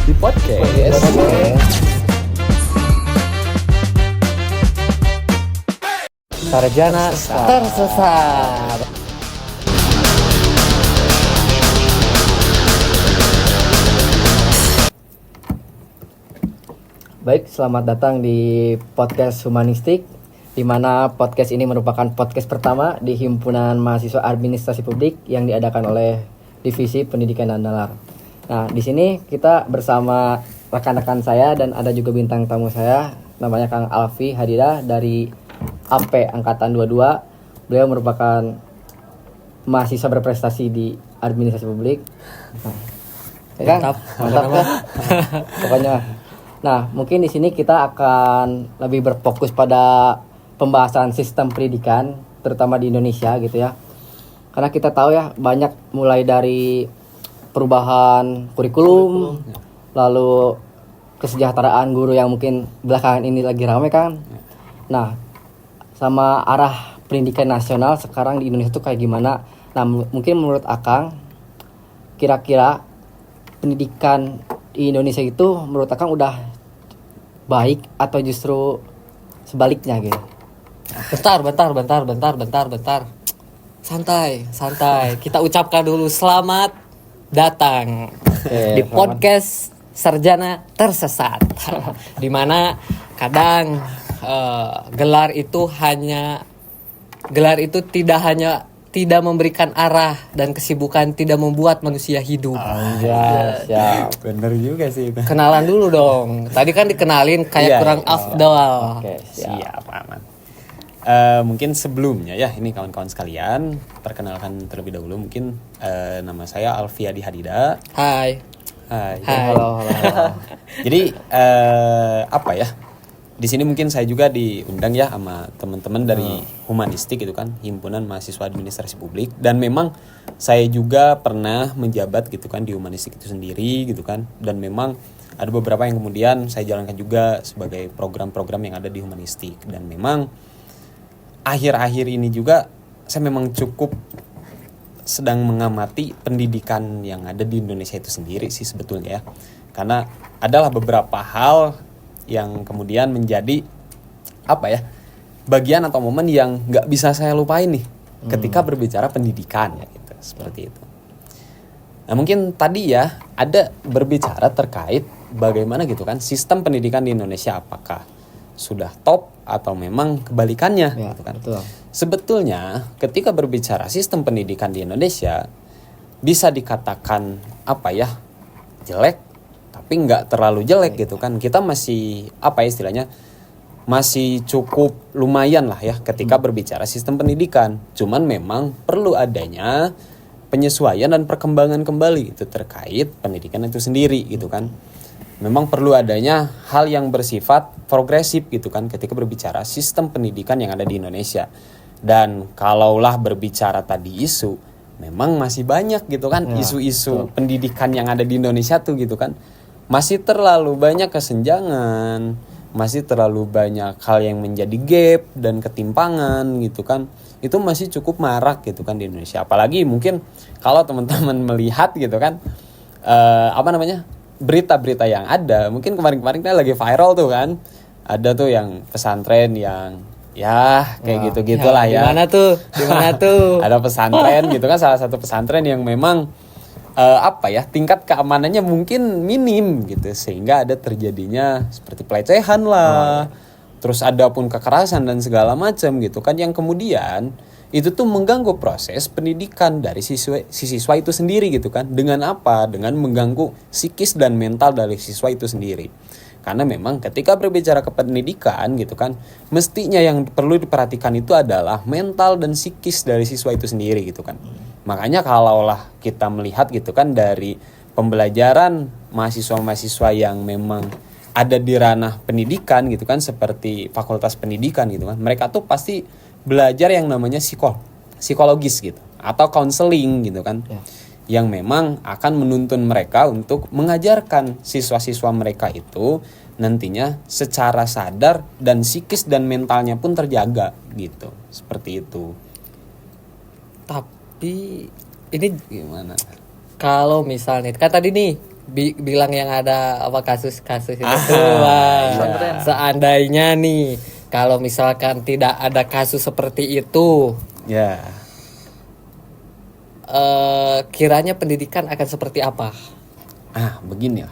di podcast Sarjana Tersesat. Baik, selamat datang di podcast Humanistik, di mana podcast ini merupakan podcast pertama di Himpunan Mahasiswa Administrasi Publik yang diadakan oleh Divisi Pendidikan dan Nalar. Nah, di sini kita bersama rekan-rekan saya dan ada juga bintang tamu saya, namanya Kang Alfi Hadida dari AP Angkatan 22. Beliau merupakan mahasiswa berprestasi di Administrasi Publik. Nah, mantap kan? Pokoknya. Nah, mungkin di sini kita akan lebih berfokus pada pembahasan sistem pendidikan, terutama di Indonesia gitu ya. Karena kita tahu ya, banyak mulai dari perubahan kurikulum, lalu kesejahteraan guru yang mungkin belakangan ini lagi ramai kan. Nah, sama arah pendidikan nasional sekarang di Indonesia itu kayak gimana. Nah, mungkin menurut Akang, kira-kira pendidikan di Indonesia itu menurut Akang udah baik atau justru sebaliknya gitu? Bentar. Santai. Kita ucapkan dulu selamat datang di podcast Sarjana Tersesat. Dimana kadang gelar itu tidak memberikan arah dan kesibukan tidak membuat manusia hidup. Siap. Bener juga sih itu. Kenalan dulu dong. Tadi kan dikenalin kayak kurang afdal. Oke, Siap, aman. Mungkin sebelumnya ya, ini kawan-kawan sekalian, perkenalkan terlebih dahulu. Mungkin nama saya Alfi Hadida. Hai. Halo. Jadi apa ya? Di sini mungkin saya juga diundang ya sama teman-teman dari Humanistik gitu kan, Himpunan Mahasiswa Administrasi Publik, dan memang saya juga pernah menjabat gitu kan di Humanistik itu sendiri gitu kan, dan memang ada beberapa yang kemudian saya jalankan juga sebagai program-program yang ada di Humanistik, dan memang akhir-akhir ini juga saya memang cukup sedang mengamati pendidikan yang ada di Indonesia itu sendiri sih sebetulnya ya, karena adalah beberapa hal yang kemudian menjadi apa ya, bagian atau momen yang nggak bisa saya lupain nih ketika berbicara pendidikan ya gitu, seperti itu. Nah mungkin tadi ya ada berbicara terkait bagaimana gitu kan sistem pendidikan di Indonesia, apakah sudah top atau memang kebalikannya Ya, gitu kan. betul. Sebetulnya ketika berbicara sistem pendidikan di Indonesia bisa dikatakan apa ya, jelek tapi nggak terlalu jelek gitu kan. Kita masih apa ya istilahnya, masih cukup lumayan lah ya ketika berbicara sistem pendidikan. Cuman memang perlu adanya penyesuaian dan perkembangan kembali itu terkait pendidikan itu sendiri gitu kan. Memang perlu adanya hal yang bersifat progresif gitu kan ketika berbicara sistem pendidikan yang ada di Indonesia. Dan kalaulah berbicara tadi isu, memang masih banyak gitu kan isu-isu pendidikan yang ada di Indonesia tuh gitu kan. Masih terlalu banyak kesenjangan, masih terlalu banyak hal yang menjadi gap dan ketimpangan gitu kan. Itu masih cukup marak gitu kan di Indonesia. Apalagi mungkin kalau teman-teman melihat gitu kan berita-berita yang ada, mungkin kemarin-kemarin kan lagi viral tuh kan. Ada tuh yang pesantren yang ya kayak gitu-gitulah ya. Di mana tuh? Ada pesantren gitu kan, salah satu pesantren yang memang tingkat keamanannya mungkin minim gitu, sehingga ada terjadinya seperti pelecehan lah, terus ada pun kekerasan dan segala macam gitu kan, yang kemudian itu tuh mengganggu proses pendidikan dari siswa itu sendiri gitu kan. Dengan apa? Dengan mengganggu psikis dan mental dari siswa itu sendiri. Karena memang ketika berbicara ke pendidikan gitu kan, mestinya yang perlu diperhatikan itu adalah mental dan psikis dari siswa itu sendiri gitu kan. Makanya kalaulah kita melihat gitu kan dari pembelajaran mahasiswa-mahasiswa yang memang ada di ranah pendidikan gitu kan, seperti fakultas pendidikan gitu kan, mereka tuh pasti belajar yang namanya psikologis gitu atau counseling gitu kan, yang memang akan menuntun mereka untuk mengajarkan siswa-siswa mereka itu nantinya secara sadar dan psikis dan mentalnya pun terjaga gitu, seperti itu. Tapi ini Gimana? kalau misalnya kan tadi nih bilang yang ada apa kasus-kasus itu Ah, tuh, Bang. iya. Seandainya nih kalau misalkan tidak ada kasus seperti itu, Ya. kiranya pendidikan akan seperti apa? Begini lah.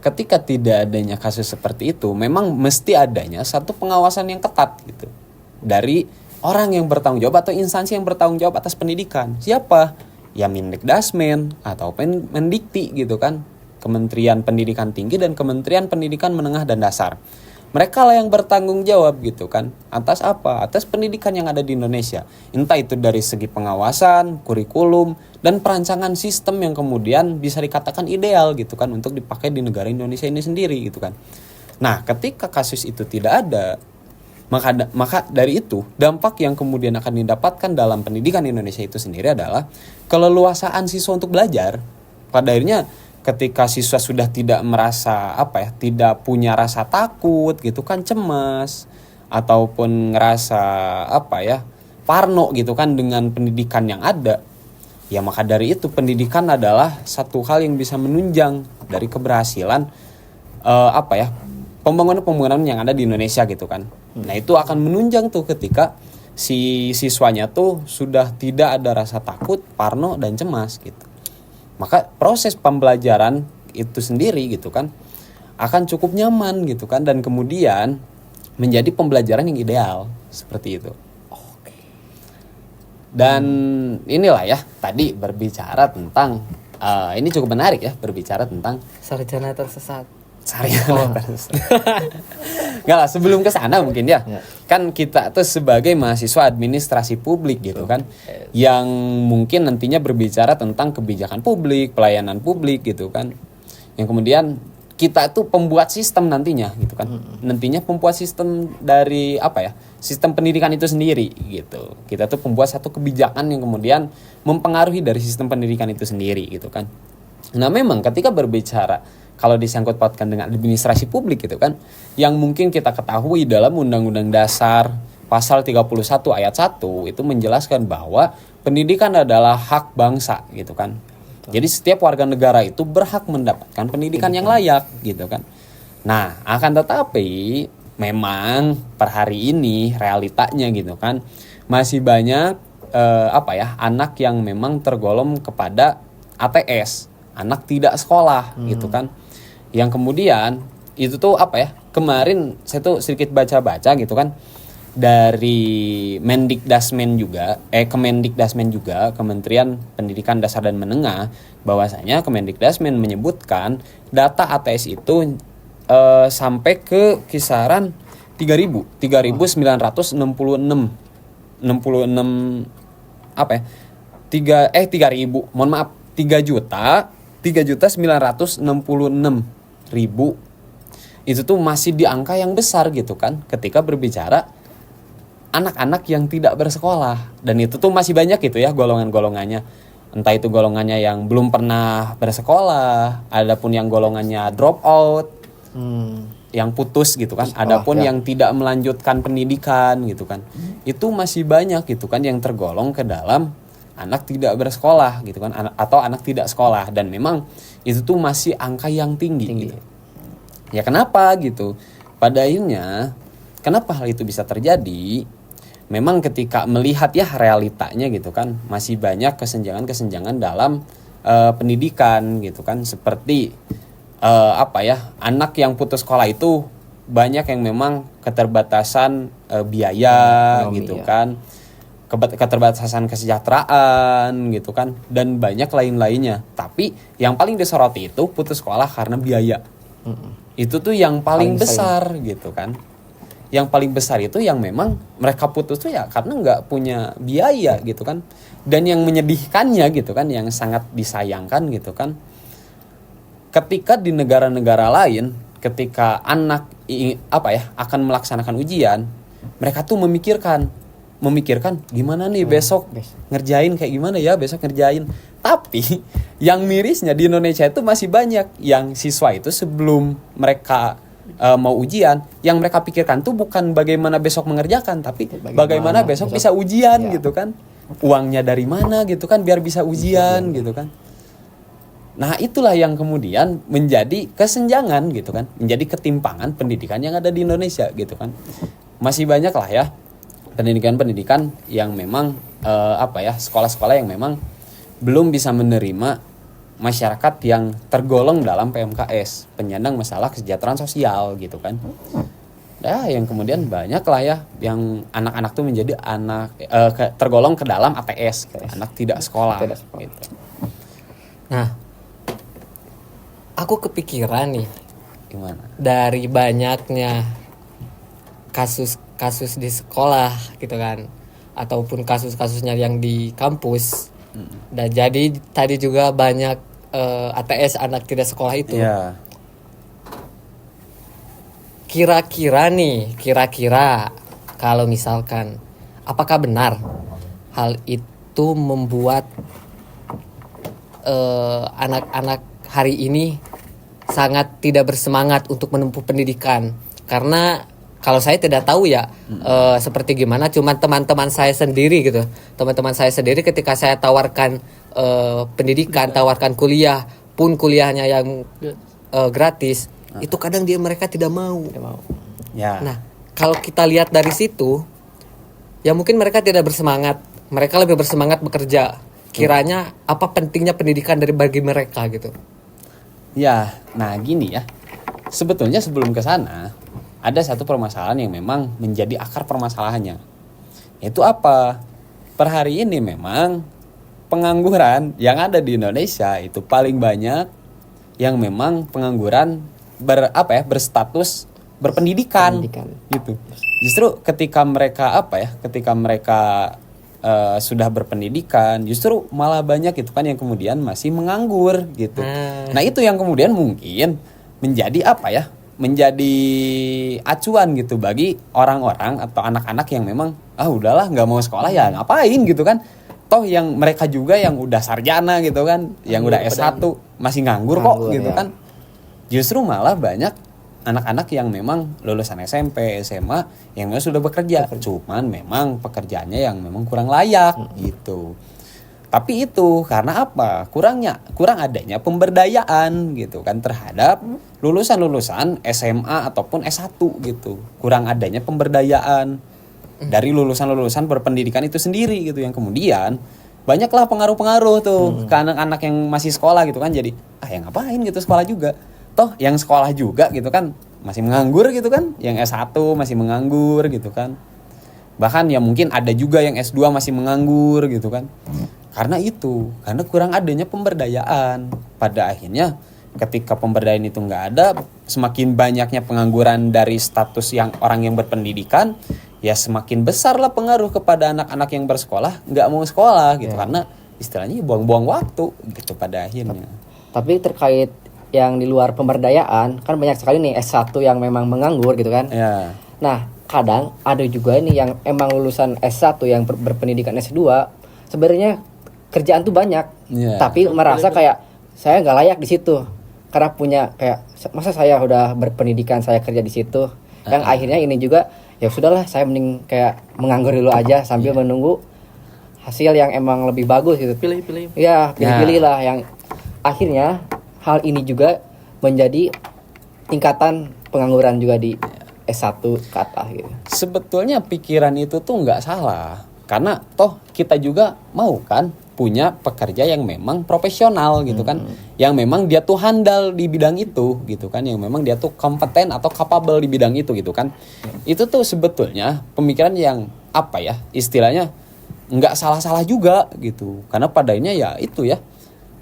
Ketika tidak adanya kasus seperti itu, memang mesti adanya satu pengawasan yang ketat gitu dari orang yang bertanggung jawab atau instansi yang bertanggung jawab atas pendidikan. Siapa? Ya Mendikdasmen atau Mendikti gitu kan, Kementerian Pendidikan Tinggi dan Kementerian Pendidikan Menengah dan Dasar. Mereka lah yang bertanggung jawab gitu kan. Atas apa? Atas pendidikan yang ada di Indonesia. Entah itu dari segi pengawasan, kurikulum, dan perancangan sistem yang kemudian bisa dikatakan ideal gitu kan untuk dipakai di negara Indonesia ini sendiri gitu kan. Nah, ketika kasus itu tidak ada, maka dari itu dampak yang kemudian akan didapatkan dalam pendidikan Indonesia itu sendiri adalah keleluasaan siswa untuk belajar. Pada akhirnya ketika siswa sudah tidak merasa tidak punya rasa takut gitu kan, cemas ataupun ngerasa parno gitu kan dengan pendidikan yang ada, ya maka dari itu pendidikan adalah satu hal yang bisa menunjang dari keberhasilan pembangunan yang ada di Indonesia gitu kan. Nah itu akan menunjang tuh ketika si siswanya tuh sudah tidak ada rasa takut, parno dan cemas gitu. Maka proses pembelajaran itu sendiri gitu kan akan cukup nyaman gitu kan, dan kemudian menjadi pembelajaran yang ideal seperti itu. Dan inilah ya tadi berbicara tentang ini cukup menarik ya, berbicara tentang Sarjana tersesat. sarjana tersesat. Nggak lah, sebelum ke sana mungkin ya. Kan kita tuh sebagai mahasiswa administrasi publik gitu kan, yang mungkin nantinya berbicara tentang kebijakan publik, pelayanan publik gitu kan. Yang kemudian kita tuh pembuat sistem nantinya gitu kan. Nantinya pembuat sistem dari sistem pendidikan itu sendiri gitu. Kita tuh pembuat satu kebijakan yang kemudian mempengaruhi dari sistem pendidikan itu sendiri gitu kan. Nah memang ketika berbicara kalau disangkut pautkan dengan administrasi publik gitu kan, yang mungkin kita ketahui dalam Undang-Undang Dasar pasal 31 ayat 1 itu menjelaskan bahwa pendidikan adalah hak bangsa gitu kan. Jadi setiap warga negara itu berhak mendapatkan pendidikan yang layak gitu kan. Nah, akan tetapi memang per hari ini realitanya gitu kan masih banyak anak yang memang tergolong kepada ATS, anak tidak sekolah gitu kan. Yang kemudian itu tuh kemarin saya tuh sedikit baca-baca gitu kan dari Mendikdasmen juga Kementerian Pendidikan Dasar dan Menengah, bahwasanya Kemendikdasmen menyebutkan data ATS itu sampai ke kisaran 3.966 3.966.000. Itu tuh masih di angka yang besar gitu kan ketika berbicara anak-anak yang tidak bersekolah, dan itu tuh masih banyak gitu ya golongan-golongannya. Entah itu golongannya yang belum pernah bersekolah, adapun yang golongannya drop out, yang putus gitu kan, adapun yang tidak melanjutkan pendidikan gitu kan. Itu masih banyak gitu kan yang tergolong ke dalam anak tidak bersekolah gitu kan, atau anak tidak sekolah, dan memang itu tuh masih angka yang tinggi. Gitu. Ya kenapa gitu? Pada akhirnya kenapa hal itu bisa terjadi? Memang ketika melihat ya realitanya gitu kan, masih banyak kesenjangan-kesenjangan dalam pendidikan gitu kan, seperti anak yang putus sekolah itu banyak yang memang keterbatasan biaya ekonomi, gitu kan, keterbatasan kesejahteraan gitu kan, dan banyak lain-lainnya. Tapi yang paling disoroti itu putus sekolah karena biaya. Itu tuh yang paling besar gitu kan. Yang paling besar itu yang memang mereka putus tuh ya karena nggak punya biaya gitu kan. Dan yang menyedihkannya gitu kan, yang sangat disayangkan gitu kan, ketika di negara-negara lain ketika anak akan melaksanakan ujian, mereka tuh memikirkan gimana nih besok ngerjain kayak gimana ya, besok ngerjain. Tapi yang mirisnya di Indonesia itu masih banyak yang siswa itu sebelum mereka mau ujian, yang mereka pikirkan tuh bukan bagaimana besok mengerjakan, tapi bagaimana besok bisa ujian gitu kan. Uangnya dari mana gitu kan biar bisa ujian gitu kan. Nah, itulah yang kemudian menjadi kesenjangan gitu kan, menjadi ketimpangan pendidikan yang ada di Indonesia gitu kan. Masih banyak lah ya pendidikan-pendidikan yang memang sekolah-sekolah yang memang belum bisa menerima masyarakat yang tergolong dalam PMKS, penyandang masalah kesejahteraan sosial gitu kan. Nah, yang kemudian banyak lah ya yang anak-anak tuh menjadi anak tergolong ke dalam ATS, anak tidak sekolah. Gitu. Nah, aku kepikiran nih Gimana? dari banyaknya kasus-kasus di sekolah gitu kan, ataupun kasus-kasusnya yang di kampus. Dan jadi tadi juga banyak ATS anak tidak sekolah itu. Iya. Kira-kira kalau misalkan apakah benar hal itu membuat anak-anak hari ini sangat tidak bersemangat untuk menempuh pendidikan? Karena kalau saya tidak tahu ya seperti gimana, cuman teman-teman saya sendiri gitu. Teman-teman saya sendiri ketika saya tawarkan pendidikan, tawarkan kuliah, pun kuliahnya yang gratis, itu kadang mereka tidak mau. Ya. Nah, kalau kita lihat dari situ, ya mungkin mereka tidak bersemangat. Mereka lebih bersemangat bekerja. Kiranya apa pentingnya pendidikan bagi mereka gitu? Ya, nah gini ya. Sebetulnya sebelum ke sana ada satu permasalahan yang memang menjadi akar permasalahannya. Yaitu apa? Per hari ini memang pengangguran yang ada di Indonesia itu paling banyak yang memang pengangguran berstatus berpendidikan. Gitu. Justru ketika mereka sudah berpendidikan, justru malah banyak itu kan yang kemudian masih menganggur gitu. Nah, itu yang kemudian mungkin menjadi menjadi acuan gitu bagi orang-orang atau anak-anak yang memang udahlah nggak mau sekolah ya ngapain gitu kan. Toh yang mereka juga yang udah sarjana gitu kan, yang udah S1 masih nganggur kok gitu kan. Justru malah banyak anak-anak yang memang lulusan SMP, SMA yang memang sudah bekerja, cuman memang pekerjaannya yang memang kurang layak gitu. Tapi itu karena apa? Kurang adanya pemberdayaan gitu kan terhadap lulusan-lulusan SMA ataupun S1 gitu. Kurang adanya pemberdayaan dari lulusan-lulusan berpendidikan itu sendiri gitu, yang kemudian banyaklah pengaruh-pengaruh tuh ke anak-anak yang masih sekolah gitu kan. Jadi yang ngapain gitu sekolah juga. Toh yang sekolah juga gitu kan masih menganggur gitu kan. Yang S1 masih menganggur gitu kan. Bahkan ya mungkin ada juga yang S2 masih menganggur gitu kan. Karena kurang adanya pemberdayaan. Pada akhirnya ketika pemberdayaan itu nggak ada, semakin banyaknya pengangguran dari status yang orang yang berpendidikan, ya semakin besar lah pengaruh kepada anak-anak yang bersekolah nggak mau sekolah gitu. Karena istilahnya buang-buang waktu gitu pada akhirnya. Tapi terkait yang di luar pemberdayaan, kan banyak sekali nih S1 yang memang menganggur gitu kan. Ya. Nah, kadang ada juga ini yang emang lulusan S1 yang berpendidikan S2, sebenarnya kerjaan tuh banyak, tapi merasa kayak saya nggak layak di situ karena punya kayak masa saya udah berpendidikan saya kerja di situ. Yang akhirnya ini juga ya sudahlah, saya mending kayak menganggur dulu aja sambil menunggu hasil yang emang lebih bagus gitu. Pilih-pilih lah, yang akhirnya hal ini juga menjadi tingkatan pengangguran juga di S1 ke atas gitu. Sebetulnya pikiran itu tuh nggak salah, karena toh kita juga mau kan punya pekerja yang memang profesional gitu kan, yang memang dia tuh handal di bidang itu gitu kan, yang memang dia tuh kompeten atau capable di bidang itu gitu kan. Itu tuh sebetulnya pemikiran yang istilahnya nggak salah-salah juga gitu, karena padanya ya itu ya,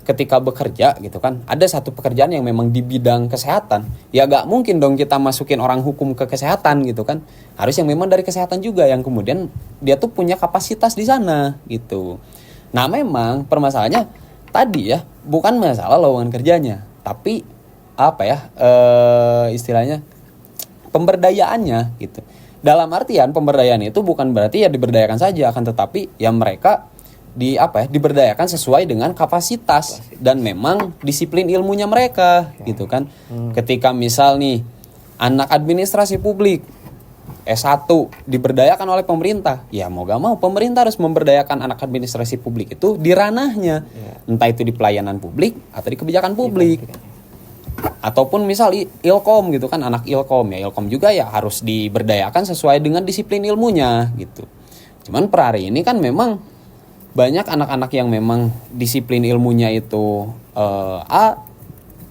ketika bekerja gitu kan, ada satu pekerjaan yang memang di bidang kesehatan, ya gak mungkin dong kita masukin orang hukum ke kesehatan gitu kan. Harus yang memang dari kesehatan juga, yang kemudian dia tuh punya kapasitas di sana gitu. Nah memang permasalahannya tadi ya, bukan masalah lowongan kerjanya, tapi istilahnya pemberdayaannya gitu. Dalam artian pemberdayaan itu bukan berarti ya diberdayakan saja, akan tetapi ya mereka diberdayakan sesuai dengan kapasitas dan memang disiplin ilmunya mereka gitu kan. Ketika misal nih anak administrasi publik S1 diberdayakan oleh pemerintah. Ya mau gak mau pemerintah harus memberdayakan anak administrasi publik itu di ranahnya. Entah itu di pelayanan publik atau di kebijakan publik. Ataupun misal Ilkom gitu kan, anak Ilkom ya, Ilkom juga ya harus diberdayakan sesuai dengan disiplin ilmunya gitu. Cuman per hari ini kan memang banyak anak-anak yang memang disiplin ilmunya itu A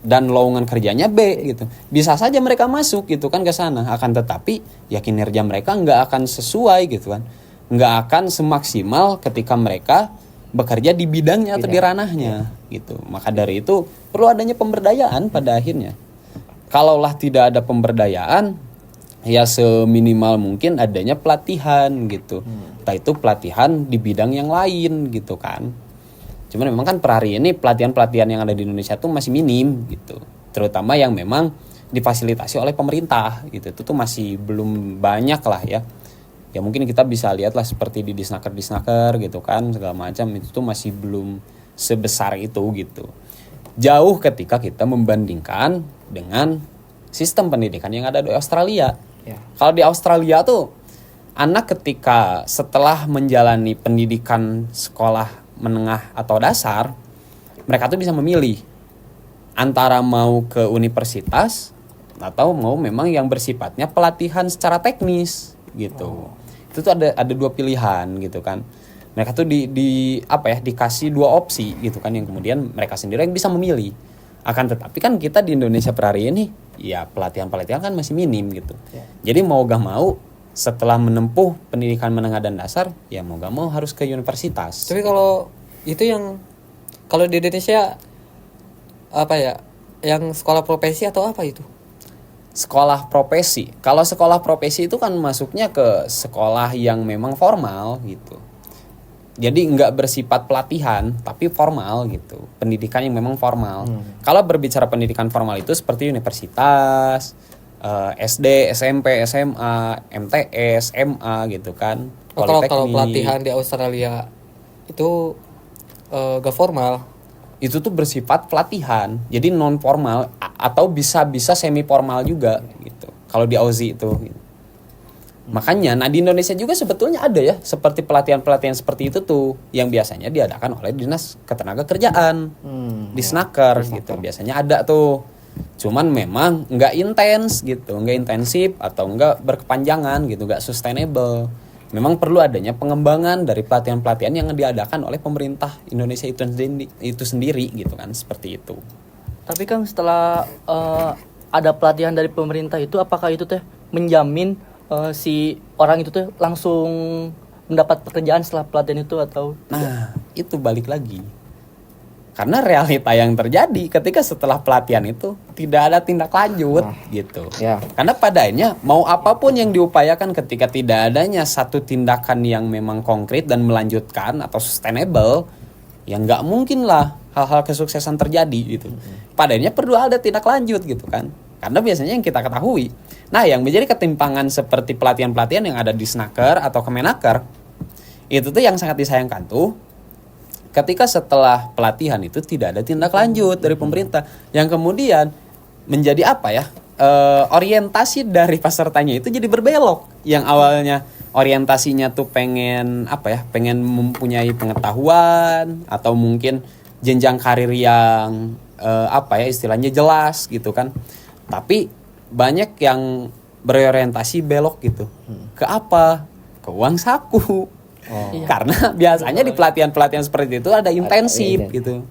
dan lowongan kerjanya B gitu. Bisa saja mereka masuk gitu kan ke sana, akan tetapi ya kinerja mereka nggak akan sesuai gitu kan. Nggak akan semaksimal ketika mereka bekerja di bidangnya atau di ranahnya gitu. Maka dari itu perlu adanya pemberdayaan pada akhirnya. Kalaulah tidak ada pemberdayaan, ya seminimal mungkin adanya pelatihan gitu. Entah itu pelatihan di bidang yang lain gitu kan. Cuman memang kan per hari ini pelatihan-pelatihan yang ada di Indonesia tuh masih minim gitu. Terutama yang memang difasilitasi oleh pemerintah gitu. Itu tuh masih belum banyak lah ya. Ya mungkin kita bisa lihat lah seperti di disnaker gitu kan, segala macam itu tuh masih belum sebesar itu gitu. Jauh ketika kita membandingkan dengan sistem pendidikan yang ada di Australia. Kalau di Australia tuh anak ketika setelah menjalani pendidikan sekolah menengah atau dasar, mereka tuh bisa memilih antara mau ke universitas atau mau memang yang bersifatnya pelatihan secara teknis gitu. Itu tuh ada dua pilihan gitu kan. Mereka tuh dikasih dua opsi gitu kan, yang kemudian mereka sendiri yang bisa memilih. Akan tetapi kan kita di Indonesia per hari ini ya pelatihan-pelatihan kan masih minim gitu. Jadi mau gak mau setelah menempuh pendidikan menengah dan dasar, ya mau gak mau harus ke universitas. Tapi kalau itu kalau di Indonesia apa ya, yang sekolah profesi atau apa itu? Sekolah profesi. Kalau sekolah profesi itu kan masuknya ke sekolah yang memang formal gitu. Jadi nggak bersifat pelatihan, tapi formal gitu. Pendidikan yang memang formal. Kalau berbicara pendidikan formal itu seperti universitas, SD, SMP, SMA, MTS, MA gitu kan. Kalau pelatihan di Australia itu gak formal. Itu tuh bersifat pelatihan, jadi non formal atau bisa semi formal juga gitu. Kalau di Aussie itu, gitu. Makanya, di Indonesia juga sebetulnya ada ya seperti pelatihan seperti itu tuh yang biasanya diadakan oleh Dinas Ketenagakerjaan, Disnaker gitu. Biasanya ada tuh, cuman memang nggak intens gitu, nggak intensif atau nggak berkepanjangan gitu, nggak sustainable. Memang perlu adanya pengembangan dari pelatihan-pelatihan yang diadakan oleh pemerintah Indonesia itu sendiri gitu kan, seperti itu. Tapi kan setelah ada pelatihan dari pemerintah itu, apakah itu teh menjamin si orang itu teh langsung mendapat pekerjaan setelah pelatihan itu atau? Nah, itu balik lagi. Karena realita yang terjadi ketika setelah pelatihan itu tidak ada tindak lanjut gitu. Karena padanya mau apapun yang diupayakan ketika tidak adanya satu tindakan yang memang konkret dan melanjutkan atau sustainable, ya nggak mungkin lah hal-hal kesuksesan terjadi gitu. Padanya perlu ada tindak lanjut gitu kan. Karena biasanya yang kita ketahui, yang menjadi ketimpangan seperti pelatihan-pelatihan yang ada di Snaker atau Kemenaker, itu tuh yang sangat disayangkan tuh ketika setelah pelatihan itu tidak ada tindak lanjut dari pemerintah, yang kemudian menjadi orientasi dari pesertanya itu jadi berbelok. Yang awalnya orientasinya tuh pengen mempunyai pengetahuan atau mungkin jenjang karir yang istilahnya jelas gitu kan. Tapi banyak yang berorientasi belok gitu. Ke apa? Ke uang saku. Karena biasanya di pelatihan-pelatihan seperti itu ada intensif gitu.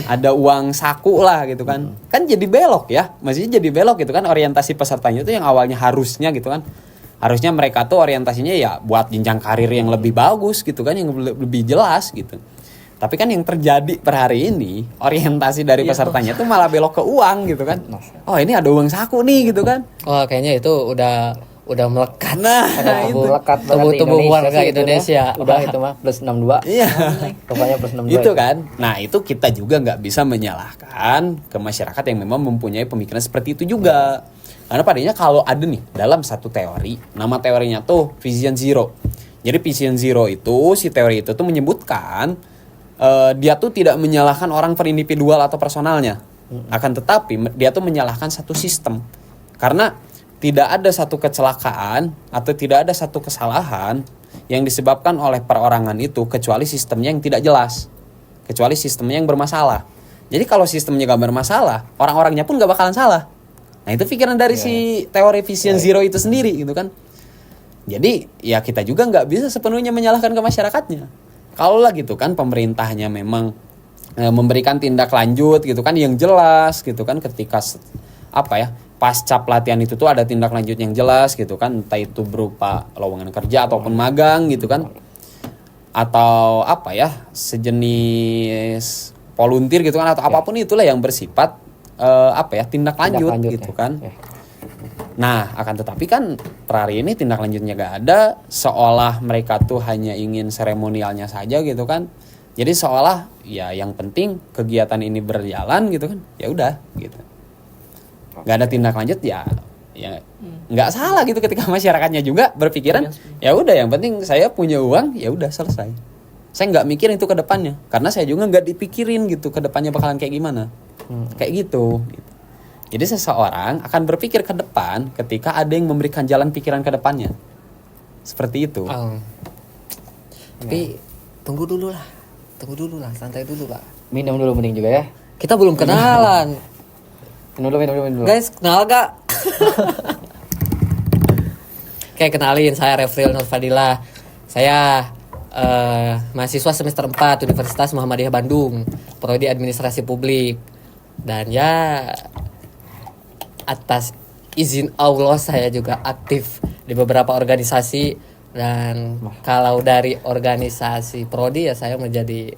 Ada uang saku lah gitu kan. Kan jadi belok ya. Maksudnya jadi belok gitu kan, orientasi pesertanya itu yang awalnya harusnya gitu kan. Harusnya mereka tuh orientasinya ya buat jenjang karir yang lebih bagus gitu kan, yang lebih jelas gitu. Tapi kan yang terjadi per hari ini, orientasi dari pesertanya tuh malah belok ke uang gitu kan. Oh, ini ada uang saku nih gitu kan. Oh, kayaknya itu udah melekat. Melekat tubuh warga Indonesia. Udah itu mah plus 62. Iya. Rupanya plus 62. Itu kan. Nah, itu kita juga nggak bisa menyalahkan ke masyarakat yang memang mempunyai pemikiran seperti itu juga. Karena padanya kalau ada nih dalam satu teori, nama teorinya tuh Vision Zero. Jadi Vision Zero itu, si teori itu tuh menyebutkan dia tuh tidak menyalahkan orang per individual atau personalnya. Akan tetapi dia tuh menyalahkan satu sistem. Karena tidak ada satu kecelakaan atau tidak ada satu kesalahan yang disebabkan oleh perorangan itu kecuali sistemnya yang tidak jelas, kecuali sistemnya yang bermasalah. Jadi kalau sistemnya gak bermasalah, orang-orangnya pun gak bakalan salah. Nah itu pikiran dari si teori Vision Zero itu sendiri gitu kan. Jadi ya kita juga nggak bisa sepenuhnya menyalahkan ke masyarakatnya. Kalau lah gitu kan pemerintahnya memang memberikan tindak lanjut gitu kan yang jelas gitu kan ketika pasca pelatihan itu tuh ada tindak lanjut yang jelas gitu kan, entah itu berupa lowongan kerja ataupun magang gitu kan, atau sejenis volunteer gitu kan, atau apapun itulah yang bersifat tindak lanjut gitu kan. Nah akan tetapi kan per hari ini tindak lanjutnya gak ada, seolah mereka tuh hanya ingin seremonialnya saja gitu kan. Jadi seolah ya yang penting kegiatan ini berjalan gitu kan, ya udah gitu. Nggak ada tindak lanjut ya nggak salah gitu ketika masyarakatnya juga berpikiran ya udah yang penting saya punya uang, ya udah selesai. Saya nggak mikirin itu ke depannya karena saya juga nggak dipikirin gitu ke depannya bakalan kayak gimana. Kayak gitu. Jadi seseorang akan berpikir ke depan ketika ada yang memberikan jalan pikiran ke depannya. Seperti itu. Tapi tunggu dulu lah, santai dulu lah. Minum dulu mending juga ya. Kita belum kenalan. Minum dulu. Guys, kenal gak? Oke, kenalin, saya Refril Nur Fadilah. Saya mahasiswa semester 4 Universitas Muhammadiyah Bandung, prodi Administrasi Publik. Dan ya atas izin Allah saya juga aktif di beberapa organisasi. Dan kalau dari organisasi prodi ya saya menjadi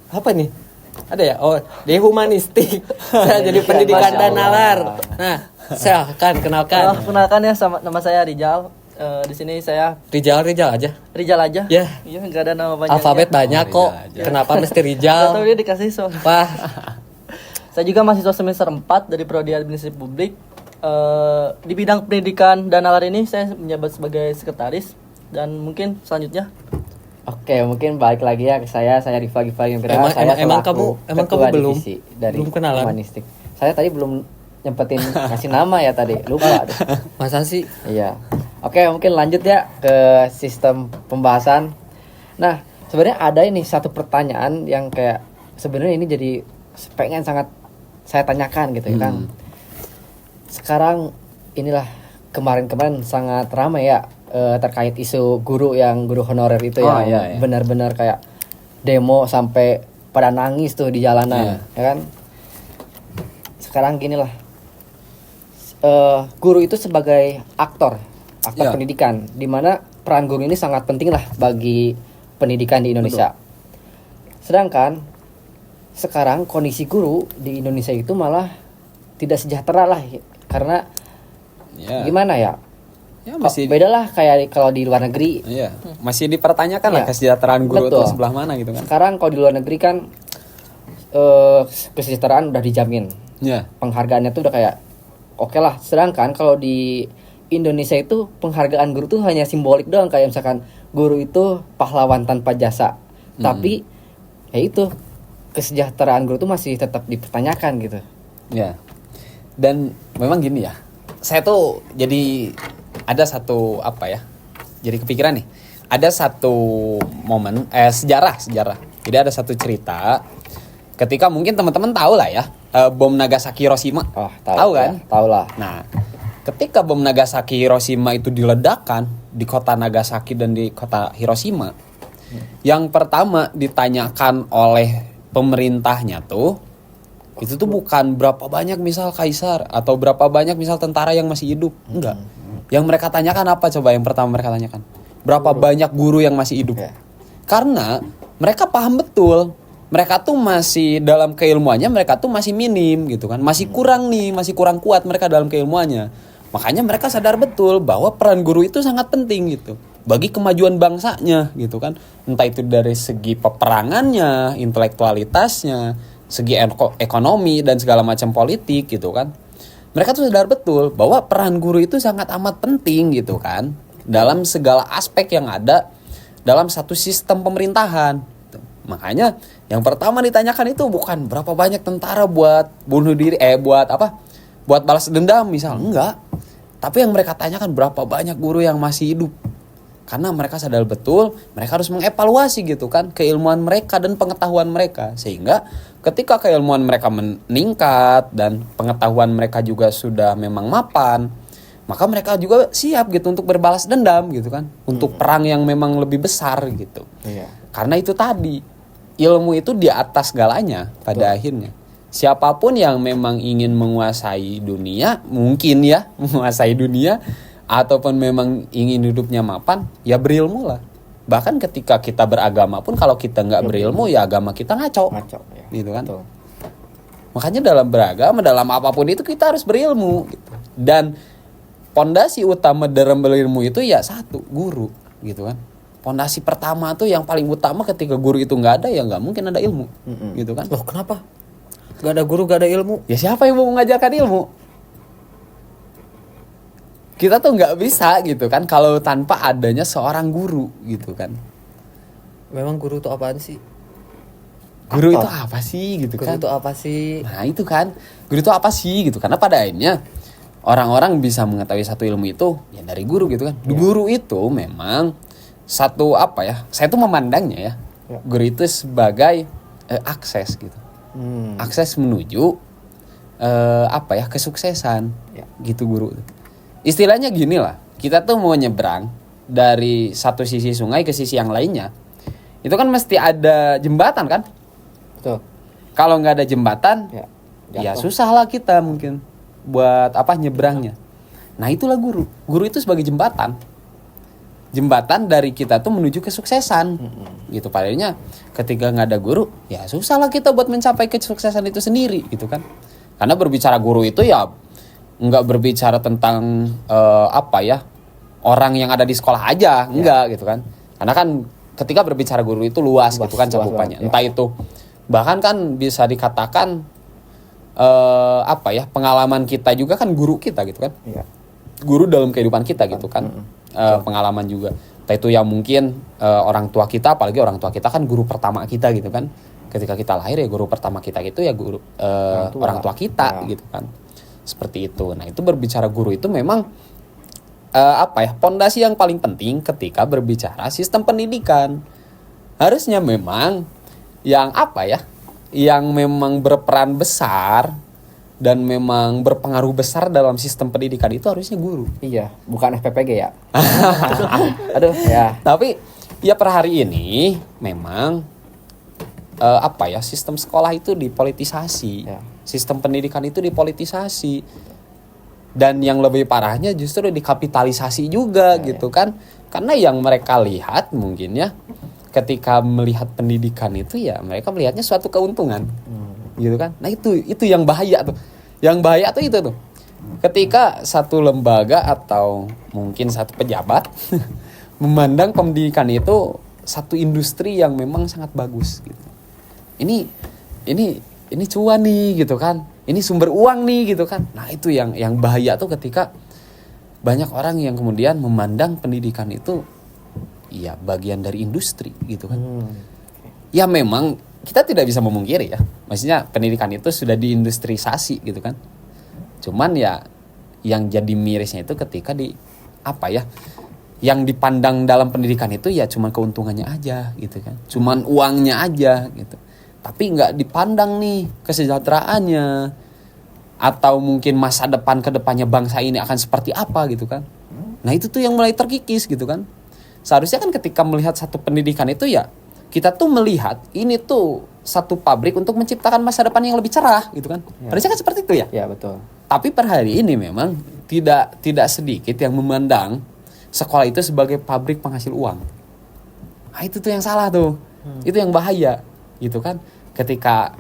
apa nih? Ada ya? Oh, di humanistik. Saya jadi pendidikan dan nalar. Nah, silahkan kenalkan. Kenalkan ya, nama saya Rijal. Di sini saya Rijal aja. Rijal aja. Ya. Iya, nggak ada nama panjangnya. Alfabet banyak kok. Kenapa mesti Rijal? Tahu dia dikasih so. Wah. Saya juga mahasiswa semester 4 dari prodi Administrasi Publik. Di bidang pendidikan dan nalar ini saya menjabat sebagai sekretaris, dan mungkin selanjutnya Oke, mungkin balik lagi ya ke saya Rifa Gifari yang kedua. Emang kamu belum dari belum kenalan? Humanistik. Saya tadi belum nyempetin kasih nama ya tadi, lupa deh. Masa sih? Iya. Oke, mungkin lanjut ya ke sistem pembahasan. Nah, sebenarnya ada ini satu pertanyaan yang kayak sebenarnya ini jadi pengen sangat saya tanyakan gitu ya kan. Sekarang inilah kemarin-kemarin sangat ramai ya terkait isu guru honorer itu yang benar-benar kayak demo sampai pada nangis tuh di jalanan, ya kan? Sekarang gini lah, guru itu sebagai aktor pendidikan, di mana peran guru ini sangat penting lah bagi pendidikan di Indonesia. Sedangkan sekarang kondisi guru di Indonesia itu malah tidak sejahtera lah, karena gimana ya? Ya masih beda lah kayak kalau di luar negeri. Iya, masih dipertanyakan lah kesejahteraan guru itu sebelah mana gitu kan. Sekarang kalau di luar negeri kan kesejahteraan udah dijamin. Iya. Penghargaannya tuh udah kayak oke lah. Sedangkan kalau di Indonesia itu penghargaan guru tuh hanya simbolik doang, kayak misalkan guru itu pahlawan tanpa jasa. Tapi ya itu kesejahteraan guru tuh masih tetap dipertanyakan gitu. Ya. Dan memang gini ya. Saya tuh jadi ada satu jadi kepikiran nih. Ada satu momen sejarah. Jadi ada satu cerita ketika mungkin teman-teman tahu lah ya, bom Nagasaki Hiroshima. Oh, tahu kan? Ya, tahu lah. Nah, ketika bom Nagasaki Hiroshima itu diledakkan di kota Nagasaki dan di kota Hiroshima, yang pertama ditanyakan oleh pemerintahnya itu tuh bukan berapa banyak misal kaisar atau berapa banyak misal tentara yang masih hidup. Enggak. Yang mereka tanyakan apa coba? Yang pertama mereka tanyakan, berapa banyak guru yang masih hidup? Karena mereka paham betul, mereka tuh masih dalam keilmuannya, mereka tuh masih minim gitu kan, masih kurang kuat mereka dalam keilmuannya. Makanya mereka sadar betul bahwa peran guru itu sangat penting gitu bagi kemajuan bangsanya gitu kan, entah itu dari segi peperangannya, intelektualitasnya, segi ekonomi dan segala macam politik gitu kan. Mereka tuh sadar betul bahwa peran guru itu sangat amat penting gitu kan dalam segala aspek yang ada dalam satu sistem pemerintahan. Makanya yang pertama ditanyakan itu bukan berapa banyak tentara buat bunuh diri, buat balas dendam misal, enggak. Tapi yang mereka tanyakan berapa banyak guru yang masih hidup. Karena mereka sadar betul mereka harus mengevaluasi gitu kan keilmuan mereka dan pengetahuan mereka. Sehingga ketika keilmuan mereka meningkat dan pengetahuan mereka juga sudah memang mapan, maka mereka juga siap gitu untuk berbalas dendam gitu kan. Untuk perang yang memang lebih besar gitu. Iya. Karena itu tadi, ilmu itu di atas segalanya pada akhirnya. Siapapun yang memang ingin menguasai dunia, mungkin ya menguasai dunia, ataupun memang ingin hidupnya mapan, ya berilmu lah. Bahkan ketika kita beragama pun, kalau kita nggak berilmu, ya agama kita ngaco. Ngaco, ya. Gitu kan. Betul. Makanya dalam beragama, dalam apapun itu kita harus berilmu. Gitu. Dan pondasi utama dalam berilmu itu ya satu, guru. Gitu kan. Pondasi pertama tuh yang paling utama ketika guru itu nggak ada, ya nggak mungkin ada ilmu. Gitu kan. Loh kenapa? Gak ada guru, gak ada ilmu. Ya siapa yang mau mengajarkan ilmu? Kita tuh nggak bisa gitu kan kalau tanpa adanya seorang guru gitu kan. Memang guru itu apaan sih? Guru itu apa sih gitu Guru kan? itu apa sih? Nah itu kan, guru itu apa sih gitu. Karena pada akhirnya orang-orang bisa mengetahui satu ilmu itu ya dari guru gitu kan. Guru itu memang satu apa ya? Saya tuh memandangnya ya. Guru itu sebagai akses gitu. Akses menuju apa ya kesuksesan gitu guru. Istilahnya gini lah, kita tuh mau nyebrang dari satu sisi sungai ke sisi yang lainnya, itu kan mesti ada jembatan kan? Betul. Kalau nggak ada jembatan, Ya, ya susah lah kita mungkin buat apa nyebrangnya. Nah itulah guru. Guru itu sebagai jembatan. Jembatan dari kita tuh menuju kesuksesan. Gitu padahal ketika nggak ada guru, ya susah lah kita buat mencapai kesuksesan itu sendiri gitu kan. Karena berbicara guru itu ya nggak berbicara tentang apa ya orang yang ada di sekolah aja, enggak gitu kan. Karena kan ketika berbicara guru itu luas gitu kan cakupannya. Entah itu bahkan kan bisa dikatakan apa ya pengalaman kita juga kan guru kita gitu kan. Guru dalam kehidupan kita gitu kan. Pengalaman juga. Entah itu yang mungkin orang tua kita, apalagi orang tua kita kan guru pertama kita gitu kan. Ketika kita lahir ya guru pertama kita itu ya guru orang tua kita gitu kan. Seperti itu. Nah, itu berbicara guru itu memang apa ya? Pondasi yang paling penting ketika berbicara sistem pendidikan. Harusnya memang yang apa ya? Yang memang berperan besar dan memang berpengaruh besar dalam sistem pendidikan itu harusnya guru. Iya, bukan FPPG ya. Aduh, ya. Tapi ya per hari ini memang apa ya sistem sekolah itu dipolitisasi, sistem pendidikan itu dipolitisasi, dan yang lebih parahnya justru dikapitalisasi juga gitu kan, karena yang mereka lihat mungkin ya ketika melihat pendidikan itu ya mereka melihatnya suatu keuntungan, gitu kan. Nah itu yang bahaya tuh, yang bahaya tuh itu tuh, ketika satu lembaga atau mungkin satu pejabat memandang pendidikan itu satu industri yang memang sangat bagus gitu. Ini cuan nih gitu kan. Ini sumber uang nih gitu kan. Nah, itu yang bahaya tuh ketika banyak orang yang kemudian memandang pendidikan itu ya bagian dari industri gitu kan. Ya memang kita tidak bisa memungkiri ya. Maksudnya pendidikan itu sudah diindustrisasi gitu kan. Cuman ya yang jadi mirisnya itu ketika apa ya? Yang dipandang dalam pendidikan itu ya cuman keuntungannya aja gitu kan. Cuman uangnya aja gitu. Tapi nggak dipandang nih kesejahteraannya atau mungkin masa depan kedepannya bangsa ini akan seperti apa gitu kan. Nah itu tuh yang mulai terkikis gitu kan. Seharusnya kan ketika melihat satu pendidikan itu ya kita tuh melihat ini tuh satu pabrik untuk menciptakan masa depan yang lebih cerah gitu kan. Harusnya kan seperti itu ya. Ya betul. Tapi per hari ini memang tidak sedikit yang memandang sekolah itu sebagai pabrik penghasil uang. Nah itu tuh yang salah tuh. Itu yang bahaya gitu kan, ketika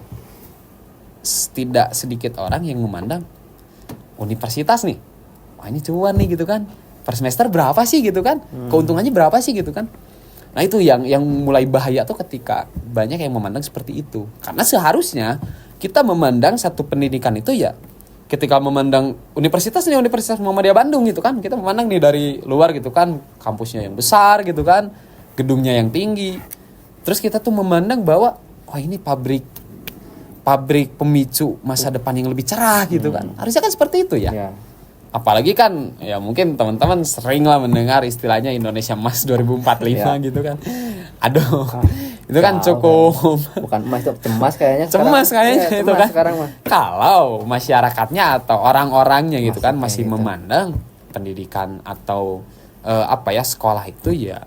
tidak sedikit orang yang memandang universitas nih, wah ini cuan nih gitu kan, per semester berapa sih gitu kan, keuntungannya berapa sih gitu kan. Nah itu yang mulai bahaya tuh ketika banyak yang memandang seperti itu. Karena seharusnya kita memandang satu pendidikan itu ya ketika memandang universitas nih, Universitas Muhammadiyah Bandung gitu kan, kita memandang nih dari luar gitu kan, kampusnya yang besar gitu kan, gedungnya yang tinggi. Terus kita tuh memandang bahwa wah ini pabrik pemicu masa depan yang lebih cerah gitu kan. Harusnya kan seperti itu ya. Apalagi kan ya mungkin teman-teman sering lah mendengar istilahnya Indonesia Emas 2045 Ya. gitu kan. Aduh, itu kan cukup Bukan emas itu cemas kayaknya. cemas kayaknya Iya, itu cemas kan. sekarang mah. Kalau masyarakatnya atau orang-orangnya gitu kan masih gitu. memandang pendidikan atau sekolah itu ya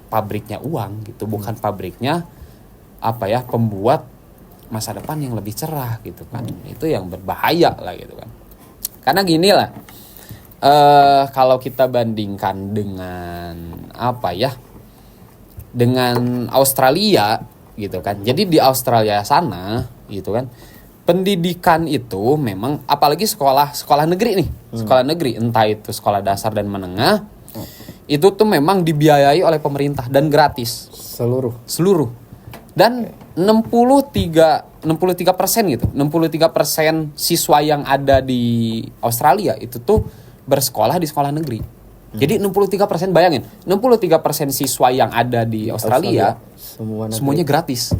pabriknya uang gitu, bukan pabriknya pembuat masa depan yang lebih cerah gitu kan. Itu yang berbahaya lah gitu kan. Karena gini lah, kalau kita bandingkan dengan dengan Australia gitu kan. Jadi di Australia sana gitu kan, pendidikan itu memang apalagi sekolah negeri nih, sekolah negeri entah itu sekolah dasar dan menengah, itu tuh memang dibiayai oleh pemerintah dan gratis seluruh. Dan 63% gitu, 63% siswa yang ada di Australia itu tuh bersekolah di sekolah negeri. Jadi 63%, bayangin, 63% siswa yang ada di Australia semuanya gratis.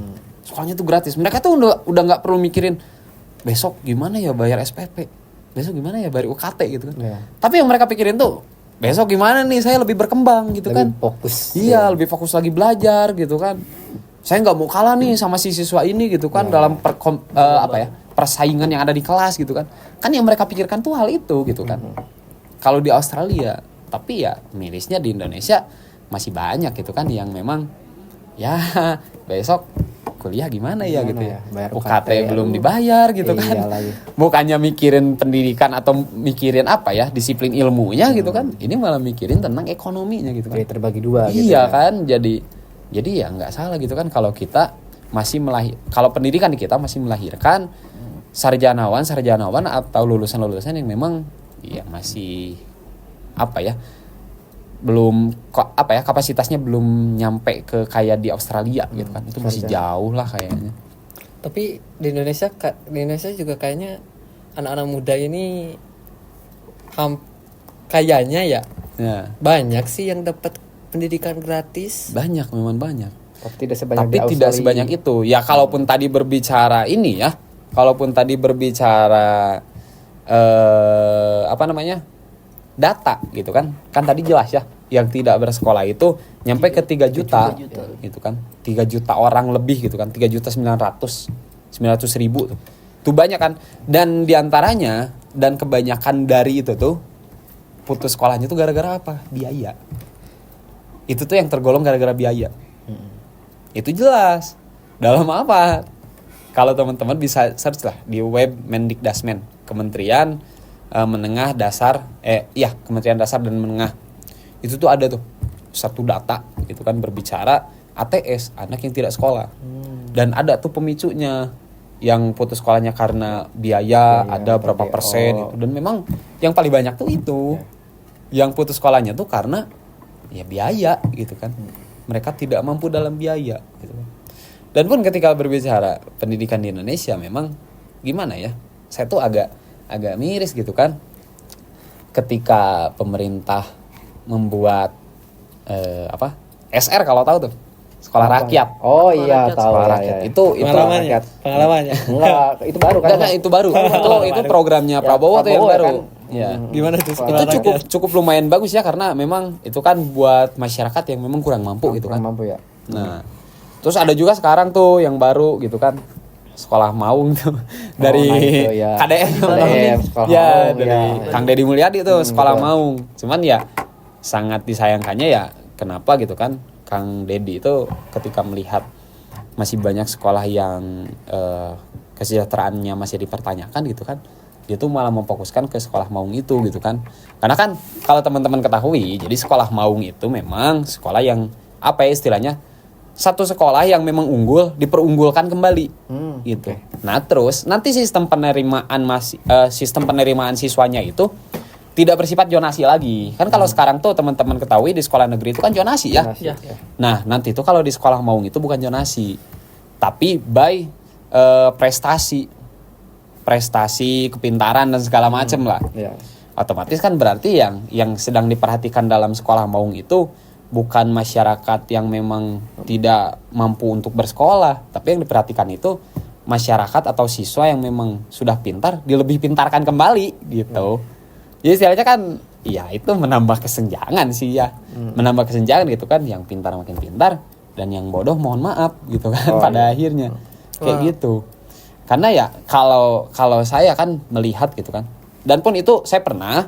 Sekolahnya tuh gratis. Mereka tuh udah nggak perlu mikirin besok gimana ya bayar SPP, besok gimana ya bayar UKT gitu kan. Iya. Tapi yang mereka pikirin tuh besok gimana nih saya lebih berkembang gitu kan. Lebih fokus. Iya, lebih fokus lagi belajar gitu kan. Saya nggak mau kalah nih sama si siswa ini gitu kan dalam persaingan yang ada di kelas gitu kan. Kan yang mereka pikirkan tuh hal itu gitu kan. Kalau di Australia, tapi ya mirisnya di Indonesia masih banyak gitu kan yang memang ya besok kuliah gimana ya gitu ya. Bayar UKT UKT, belum aduh. dibayar gitu Iya kan. lagi. Bukannya mikirin pendidikan atau mikirin disiplin ilmunya gitu kan. Ini malah mikirin tentang ekonominya gitu kan. Kayak terbagi dua gitu. Iya kan, jadi ya nggak salah gitu kan kalau kita masih kalau pendidikan di kita masih melahirkan sarjanawan atau lulusan yang memang ya masih belum kapasitasnya belum nyampe ke kayak di Australia gitu kan. Itu masih jauh lah kayaknya. Tapi di Indonesia juga kayaknya anak-anak muda ini kayaknya ya Ya, banyak sih yang dapat pendidikan gratis. banyak, memang banyak. Tapi tidak sebanyak Tapi di tidak Australia. sebanyak itu. Ya kalaupun tadi berbicara data gitu kan. Kan tadi jelas ya, yang tidak bersekolah itu nyampe ke 3 juta gitu kan. 3 juta orang lebih gitu kan. 3.900.000 tuh. Itu banyak kan. Dan diantaranya dan kebanyakan dari itu tuh putus sekolahnya tuh gara-gara apa? Biaya. Itu tuh yang tergolong gara-gara biaya. Itu jelas. Dalam apa? Kalau teman-teman bisa search lah di web Mendikdasmen, Kementerian Menengah Dasar, Kementerian Dasar dan Menengah. Itu tuh ada tuh satu data gitu kan berbicara ATS, anak yang tidak sekolah. Dan ada tuh pemicunya. Yang putus sekolahnya karena biaya, ada berapa DO. persen gitu. Dan memang yang paling banyak tuh itu. Yang putus sekolahnya tuh karena ya biaya gitu kan. Mereka tidak mampu dalam biaya gitu kan. Dan pun ketika berbicara pendidikan di Indonesia memang gimana ya? Saya tuh agak miris gitu kan. Ketika pemerintah membuat SR kalau tahu tuh, sekolah rakyat. Oh iya, tahu Sekolah ya, rakyat. ya. Itu Pengalamannya. Enggak, itu baru kan? Enggak, itu baru. itu programnya Ya, Prabowo tuh yang Prabowo baru. kan. Ya. Gimana tuh sekolah Itu rakyat? cukup lumayan bagus ya karena memang itu kan buat masyarakat yang memang kurang mampu gitu kan. Kurang mampu ya. Nah, terus ada juga sekarang tuh yang baru gitu kan, sekolah Maung tuh dari nah itu ya. KDM, sekolah ya Maung, dari ya. Kang Deddy Mulyadi tuh sekolah betul. Maung. Cuman ya sangat disayangkannya ya kenapa gitu kan Kang Deddy itu ketika melihat masih banyak sekolah yang kesejahteraannya masih dipertanyakan gitu kan, dia tuh malah memfokuskan ke sekolah Maung itu gitu kan. Karena kan kalau teman-teman ketahui, jadi sekolah Maung itu memang sekolah yang istilahnya satu sekolah yang memang unggul diperunggulkan kembali gitu. Nah, terus nanti sistem penerimaan siswanya itu tidak bersifat zonasi lagi. Kan kalau sekarang tuh teman-teman ketahui di sekolah negeri itu kan zonasi ya. Zonasi, ya. Nah, nanti itu kalau di sekolah Maung itu bukan zonasi, tapi by prestasi, kepintaran dan segala macam lah. Iya. Otomatis kan berarti yang sedang diperhatikan dalam sekolah Maung itu bukan masyarakat yang memang tidak mampu untuk bersekolah, tapi yang diperhatikan itu masyarakat atau siswa yang memang sudah pintar dilebih pintarkan kembali gitu. Ya istilahnya kan ya itu menambah kesenjangan sih ya. Menambah kesenjangan gitu kan, yang pintar makin pintar dan yang bodoh mohon maaf gitu kan pada akhirnya. Kayak gitu. Karena ya kalau saya kan melihat gitu kan. Dan pun itu saya pernah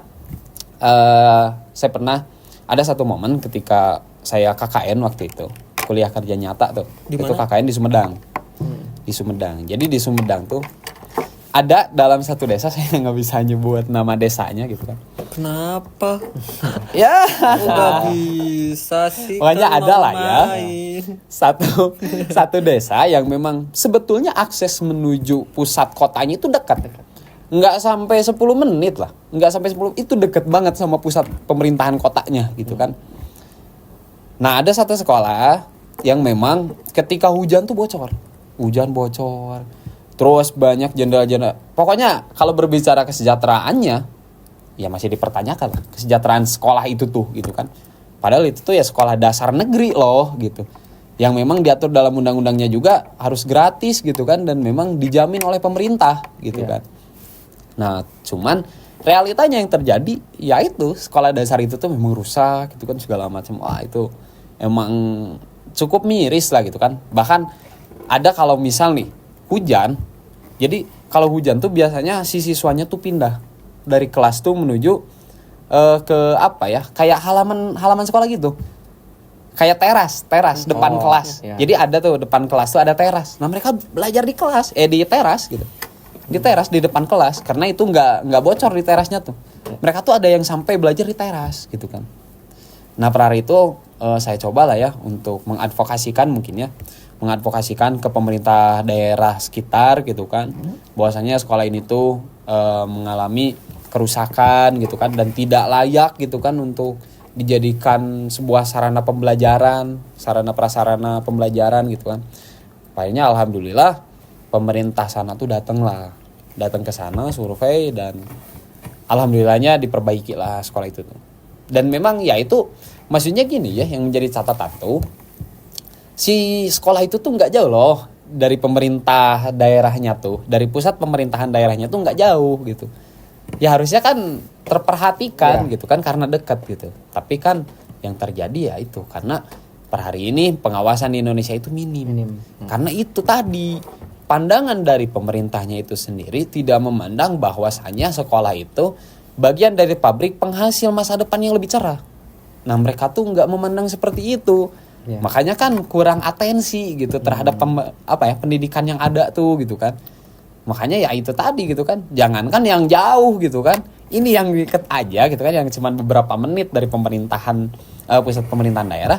ada satu momen ketika saya KKN waktu itu, kuliah kerja nyata tuh. Itu KKN di Sumedang. Di Sumedang. Jadi di Sumedang tuh ada dalam satu desa, saya nggak bisa nyebut nama desanya gitu kan. Kenapa? Ya, Nggak bisa sih. pokoknya kan ada mau lah ya. main. Satu desa yang memang sebetulnya akses menuju pusat kotanya itu dekat. Nggak sampai 10 menit lah. Nggak sampai 10, itu deket banget sama pusat pemerintahan kotanya gitu kan. Nah, ada satu sekolah yang memang ketika hujan tuh bocor. Hujan bocor. Terus banyak jendela-jendela. Pokoknya kalau berbicara kesejahteraannya, ya masih dipertanyakan lah. Kesejahteraan sekolah itu tuh gitu kan. Padahal itu tuh ya sekolah dasar negeri loh gitu. Yang memang diatur dalam undang-undangnya juga harus gratis gitu kan. Dan memang dijamin oleh pemerintah gitu kan. Nah cuman realitanya yang terjadi ya itu sekolah dasar itu tuh memang rusak gitu kan, segala macam. Wah itu emang cukup miris lah gitu kan. Bahkan ada kalau misal nih hujan, jadi kalau hujan tuh biasanya si siswanya tuh pindah dari kelas tuh menuju ke apa ya, kayak halaman sekolah gitu, kayak teras depan kelas. Jadi ada tuh depan kelas tuh ada teras. Nah mereka belajar di kelas di teras gitu, di teras di depan kelas, karena itu nggak bocor di terasnya tuh. Mereka tuh ada yang sampai belajar di teras gitu kan. Nah per hari itu saya coba lah ya untuk mengadvokasikan mungkin ya, mengadvokasikan ke pemerintah daerah sekitar gitu kan, bahwasanya sekolah ini tuh mengalami kerusakan gitu kan dan tidak layak gitu kan untuk dijadikan sebuah sarana pembelajaran, sarana prasarana pembelajaran gitu kan. Akhirnya alhamdulillah pemerintah sana tuh datang ke sana survei dan alhamdulillahnya diperbaiki lah sekolah itu tuh. Dan memang ya itu maksudnya gini ya, yang menjadi catatan tuh si sekolah itu tuh nggak jauh loh dari pemerintah daerahnya tuh, dari pusat pemerintahan daerahnya tuh nggak jauh gitu. Ya harusnya kan terperhatikan gitu kan karena dekat gitu. Tapi kan yang terjadi ya itu karena per hari ini pengawasan di Indonesia itu minim. Karena itu tadi pandangan dari pemerintahnya itu sendiri tidak memandang bahwasanya sekolah itu bagian dari pabrik penghasil masa depan yang lebih cerah. Nah mereka tuh nggak memandang seperti itu. Makanya kan kurang atensi gitu terhadap pendidikan yang ada tuh gitu kan. Makanya ya itu tadi gitu kan, jangankan yang jauh gitu kan, ini yang deket aja gitu kan, yang cuma beberapa menit dari pemerintahan pusat pemerintahan daerah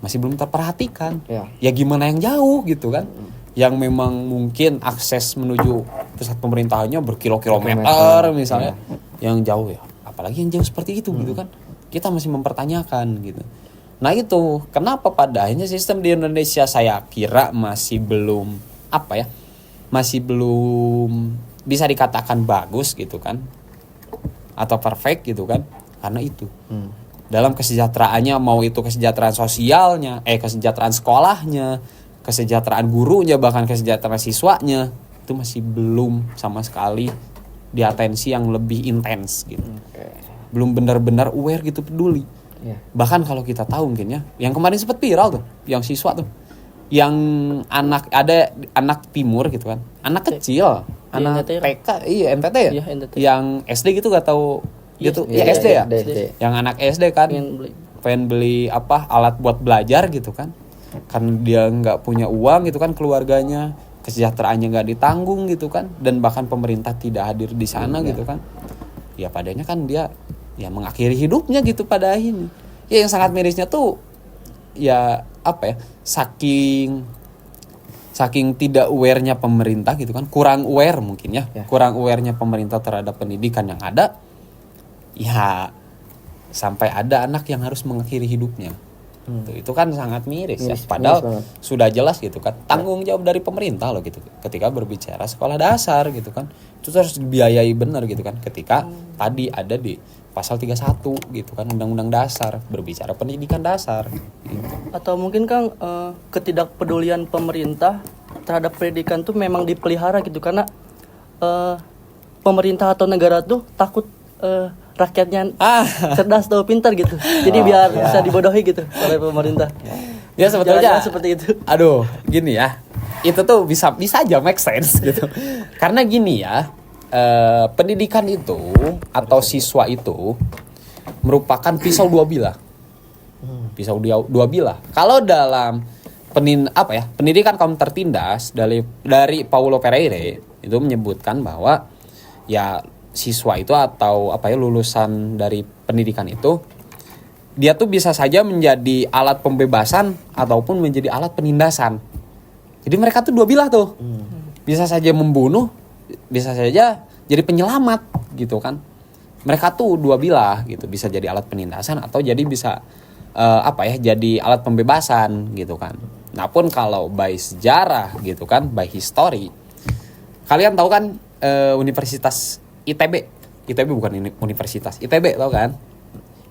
masih belum terperhatikan. Ya gimana yang jauh gitu kan, yang memang mungkin akses menuju pusat pemerintahannya berkilo-kilometer misalnya, yang jauh ya, apalagi yang jauh seperti itu gitu kan, kita masih mempertanyakan gitu. Nah itu kenapa pada akhirnya sistem di Indonesia saya kira masih belum masih belum bisa dikatakan bagus gitu kan, atau perfect gitu kan, karena itu dalam kesejahteraannya, mau itu kesejahteraan sosialnya, kesejahteraan sekolahnya, kesejahteraan gurunya, bahkan kesejahteraan siswanya itu masih belum sama sekali diatensi yang lebih intens gitu. Belum benar-benar aware gitu, peduli. Bahkan kalau kita tahu mungkin ya, yang kemarin sempat viral tuh, yang siswa tuh, yang anak timur gitu kan, anak kecil, anak TK, NTT ya, NTT. yang SD gitu gak tahu gitu, ya SD ya, yang anak SD kan pengen beli alat buat belajar gitu kan, karena dia nggak punya uang gitu kan, keluarganya kesejahteraannya nggak ditanggung gitu kan, dan bahkan pemerintah tidak hadir di sana gitu kan, ya padanya kan dia ya mengakhiri hidupnya gitu pada akhirnya. Ya yang sangat mirisnya tuh ya saking tidak aware-nya pemerintah gitu kan, kurang aware mungkin ya, kurang aware-nya pemerintah terhadap pendidikan yang ada, ya sampai ada anak yang harus mengakhiri hidupnya. Itu kan sangat miris ya, padahal sudah jelas gitu kan tanggung jawab dari pemerintah loh gitu ketika berbicara sekolah dasar gitu kan, itu harus dibiayai benar gitu kan, ketika tadi ada di pasal 31 gitu kan Undang-Undang Dasar berbicara pendidikan dasar gitu. Atau mungkin Kang ketidakpedulian pemerintah terhadap pendidikan tuh memang dipelihara gitu, karena pemerintah atau negara tuh takut rakyatnya Ah. cerdas atau pintar gitu. Jadi biar bisa dibodohi gitu oleh pemerintah. Ya sebetulnya Jangan-jangan seperti itu. Aduh, gini ya. Itu tuh bisa aja make sense gitu. Karena gini ya, pendidikan itu atau siswa itu merupakan pisau dua bilah. Pisau dua bilah. Kalau dalam pendidikan kaum tertindas dari Paulo Freire itu menyebutkan bahwa ya siswa itu atau lulusan dari pendidikan itu dia tuh bisa saja menjadi alat pembebasan ataupun menjadi alat penindasan. Jadi mereka tuh dua bilah tuh. Bisa saja membunuh, bisa saja jadi penyelamat gitu kan. Mereka tuh dua bilah gitu, bisa jadi alat penindasan atau jadi bisa jadi alat pembebasan gitu kan. Nah pun kalau by sejarah gitu kan, by history, kalian tahu kan Universitas ITB bukan universitas, ITB tahu kan?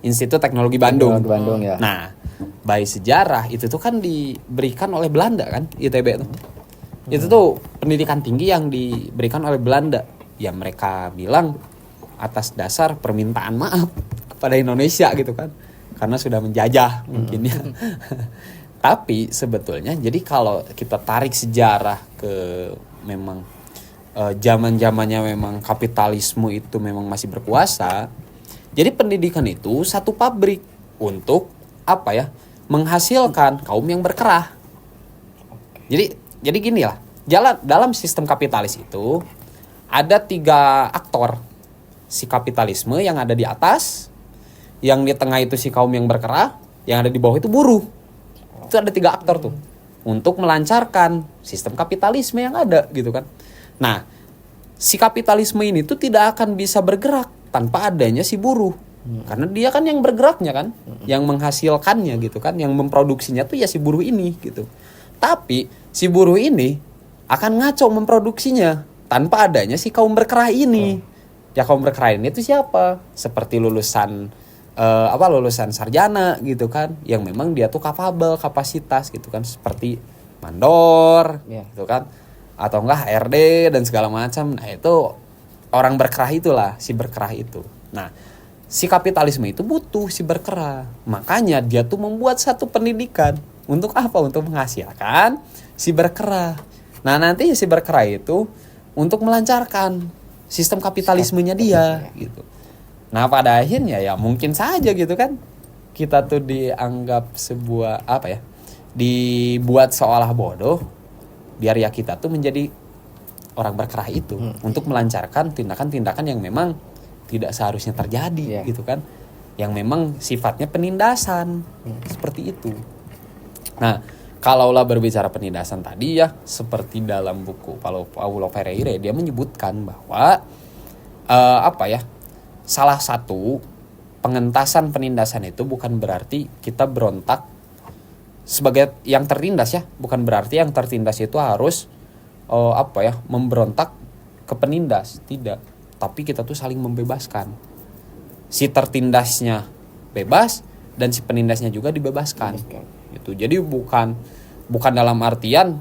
Institut Teknologi Bandung. Teknologi Bandung ya. Nah, by sejarah itu tuh kan diberikan oleh Belanda kan, ITB tuh. Itu tuh pendidikan tinggi yang diberikan oleh Belanda. Ya mereka bilang atas dasar permintaan maaf kepada Indonesia gitu kan. Karena sudah menjajah mungkin ya. Tapi sebetulnya jadi kalau kita tarik sejarah ke memang zaman-zamannya memang kapitalisme itu memang masih berkuasa. Jadi pendidikan itu satu pabrik untuk menghasilkan kaum yang berkerah. Jadi gini lah, dalam sistem kapitalis itu ada 3 aktor. Si kapitalisme yang ada di atas, yang di tengah itu si kaum yang berkerah, yang ada di bawah itu buruh. Itu ada 3 aktor tuh untuk melancarkan sistem kapitalisme yang ada gitu kan. Nah, si kapitalisme ini tuh tidak akan bisa bergerak tanpa adanya si buruh. Karena dia kan yang bergeraknya kan, yang menghasilkannya gitu kan, yang memproduksinya tuh ya si buruh ini gitu. Tapi si buruh ini akan ngaco memproduksinya tanpa adanya si kaum berkerah ini. Ya kaum berkerah ini itu siapa? Seperti lulusan sarjana gitu kan, yang memang dia tuh kapabel, kapasitas gitu kan, seperti mandor gitu kan, atau enggak HRD dan segala macam. Nah itu orang berkerah itulah, si berkerah itu. Nah si kapitalisme itu butuh si berkerah, makanya dia tuh membuat satu pendidikan untuk apa? Untuk menghasilkan si berkerah. Nah nanti si berkerah itu untuk melancarkan sistem kapitalismenya dia gitu. Nah pada akhirnya ya mungkin saja gitu kan, kita tuh dianggap sebuah dibuat seolah bodoh, biar ya kita tuh menjadi orang berkerah itu untuk melancarkan tindakan-tindakan yang memang tidak seharusnya terjadi gitu kan, yang memang sifatnya penindasan seperti itu. Nah kalaulah berbicara penindasan tadi ya, seperti dalam buku Paulo Freire dia menyebutkan bahwa salah satu pengentasan penindasan itu bukan berarti kita berontak sebagai yang tertindas ya, bukan berarti yang tertindas itu harus memberontak ke penindas, tidak. Tapi kita tuh saling membebaskan. Si tertindasnya bebas dan si penindasnya juga dibebaskan. Gitu. Jadi bukan dalam artian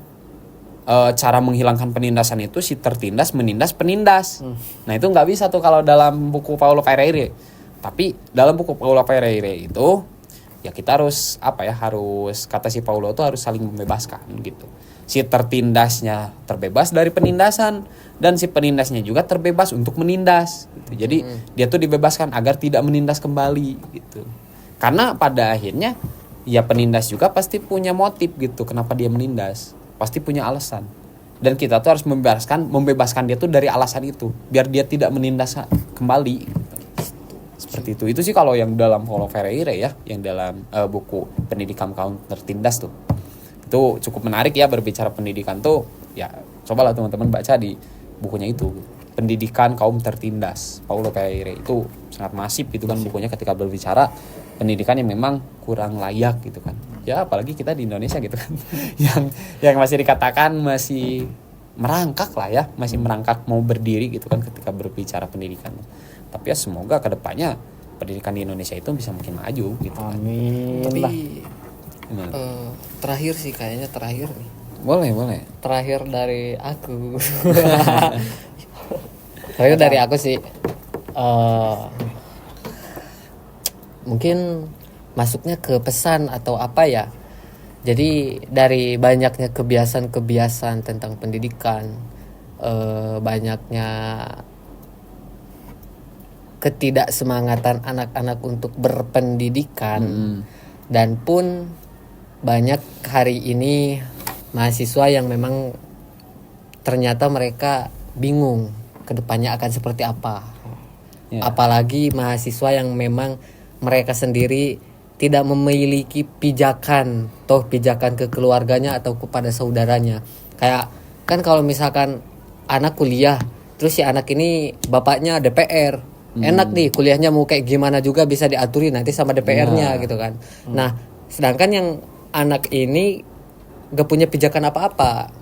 cara menghilangkan penindasan itu si tertindas menindas penindas. Nah itu nggak bisa tuh kalau dalam buku Paulo Freire. Tapi dalam buku Paulo Freire itu ya kita harus harus kata si Paulo itu harus saling membebaskan gitu. Si tertindasnya terbebas dari penindasan dan si penindasnya juga terbebas untuk menindas gitu. Jadi dia tuh dibebaskan agar tidak menindas kembali gitu. Karena pada akhirnya ya penindas juga pasti punya motif gitu kenapa dia menindas. Pasti punya alasan. Dan kita tuh harus membebaskan dia tuh dari alasan itu biar dia tidak menindas kembali gitu. Seperti itu. Itu sih kalau yang dalam Paulo Freire ya, yang dalam buku Pendidikan Kaum Tertindas tuh. Itu cukup menarik ya berbicara pendidikan tuh. Ya, cobalah teman-teman baca di bukunya itu. Pendidikan Kaum Tertindas. Paulo Freire itu sangat masif gitu kan bukunya ketika berbicara pendidikan yang memang kurang layak gitu kan. Ya, apalagi kita di Indonesia gitu kan. yang masih dikatakan masih merangkak lah ya, masih merangkak mau berdiri gitu kan ketika berbicara pendidikan. Tapi ya semoga kedepannya pendidikan di Indonesia itu bisa makin maju gitu kan. Amin. Tapi lah. terakhir sih kayaknya terakhir nih. Boleh. Terakhir dari aku. Terakhir dari aku sih mungkin masuknya ke pesan atau apa ya. Jadi dari banyaknya kebiasaan-kebiasaan tentang pendidikan, banyaknya ketidaksemangatan anak-anak untuk berpendidikan, dan pun banyak hari ini mahasiswa yang memang ternyata mereka bingung kedepannya akan seperti apa. Apalagi mahasiswa yang memang mereka sendiri tidak memiliki pijakan ke keluarganya atau kepada saudaranya. Kayak kan kalau misalkan anak kuliah, terus si anak ini bapaknya DPR, enak nih kuliahnya mau kayak gimana juga bisa diaturin nanti sama DPR-nya gitu kan. Nah, sedangkan yang anak ini gak punya pijakan apa-apa.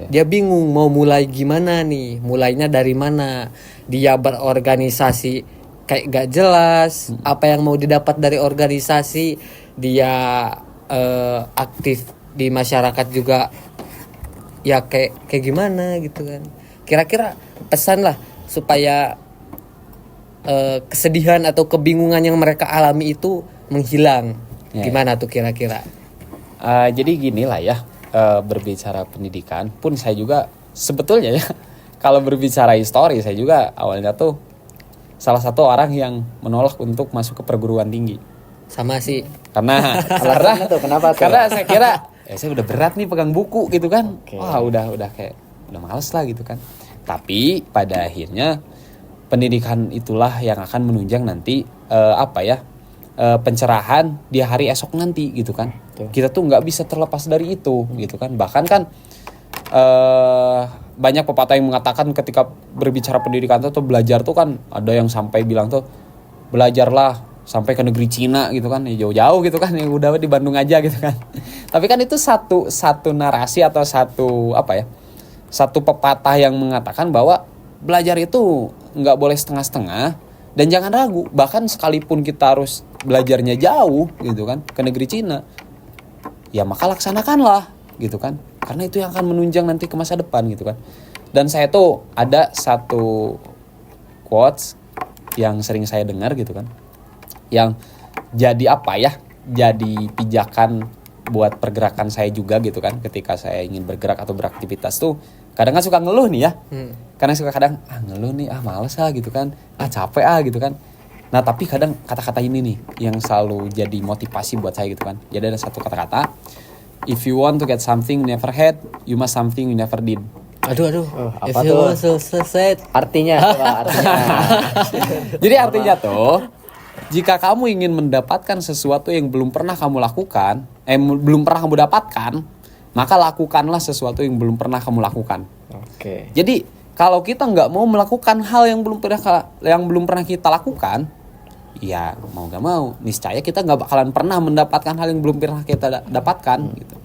Dia bingung mau mulai gimana nih, mulainya dari mana. Dia berorganisasi kayak gak jelas apa yang mau didapat dari organisasi. Dia aktif di masyarakat juga ya kayak gimana gitu kan. Kira-kira pesan lah supaya kesedihan atau kebingungan yang mereka alami itu menghilang. Gimana tuh kira-kira? Jadi gini lah ya, berbicara pendidikan pun saya juga sebetulnya ya, kalau berbicara histori saya juga awalnya tuh salah satu orang yang menolak untuk masuk ke perguruan tinggi. Sama sih. Karena Kenapa tuh? Karena saya kira saya udah berat nih pegang buku gitu kan. Wah, udah kayak udah males lah gitu kan. Tapi pada akhirnya pendidikan itulah yang akan menunjang nanti pencerahan di hari esok nanti gitu kan. Kita tuh nggak bisa terlepas dari itu gitu kan. Bahkan kan banyak pepatah yang mengatakan ketika berbicara pendidikan tuh belajar tuh kan ada yang sampai bilang tuh belajarlah sampai ke negeri Cina gitu kan, ya jauh-jauh gitu kan, yang udah di Bandung aja gitu kan. Tapi kan itu satu narasi atau satu pepatah yang mengatakan bahwa belajar itu nggak boleh setengah-setengah dan jangan ragu. Bahkan sekalipun kita harus belajarnya jauh gitu kan ke negeri Cina, ya maka laksanakanlah gitu kan, karena itu yang akan menunjang nanti ke masa depan gitu kan. Dan saya tuh ada satu quotes yang sering saya dengar gitu kan, yang jadi jadi pijakan buat pergerakan saya juga gitu kan. Ketika saya ingin bergerak atau beraktivitas tuh kadang kan suka ngeluh nih ya, karena suka kadang ngeluh nih, males gitu kan, capek gitu kan. Nah tapi kadang kata-kata ini nih yang selalu jadi motivasi buat saya gitu kan. Jadi ada satu kata-kata, if you want to get something you never had, you must something you never did. Aduh. Apa tuh? Artinya. Jadi artinya tuh, jika kamu ingin mendapatkan sesuatu yang belum pernah kamu lakukan, belum pernah kamu dapatkan, maka lakukanlah sesuatu yang belum pernah kamu lakukan. Oke. Jadi kalau kita nggak mau melakukan hal yang belum pernah kita lakukan, ya mau nggak mau, niscaya kita nggak bakalan pernah mendapatkan hal yang belum pernah kita dapatkan gitu.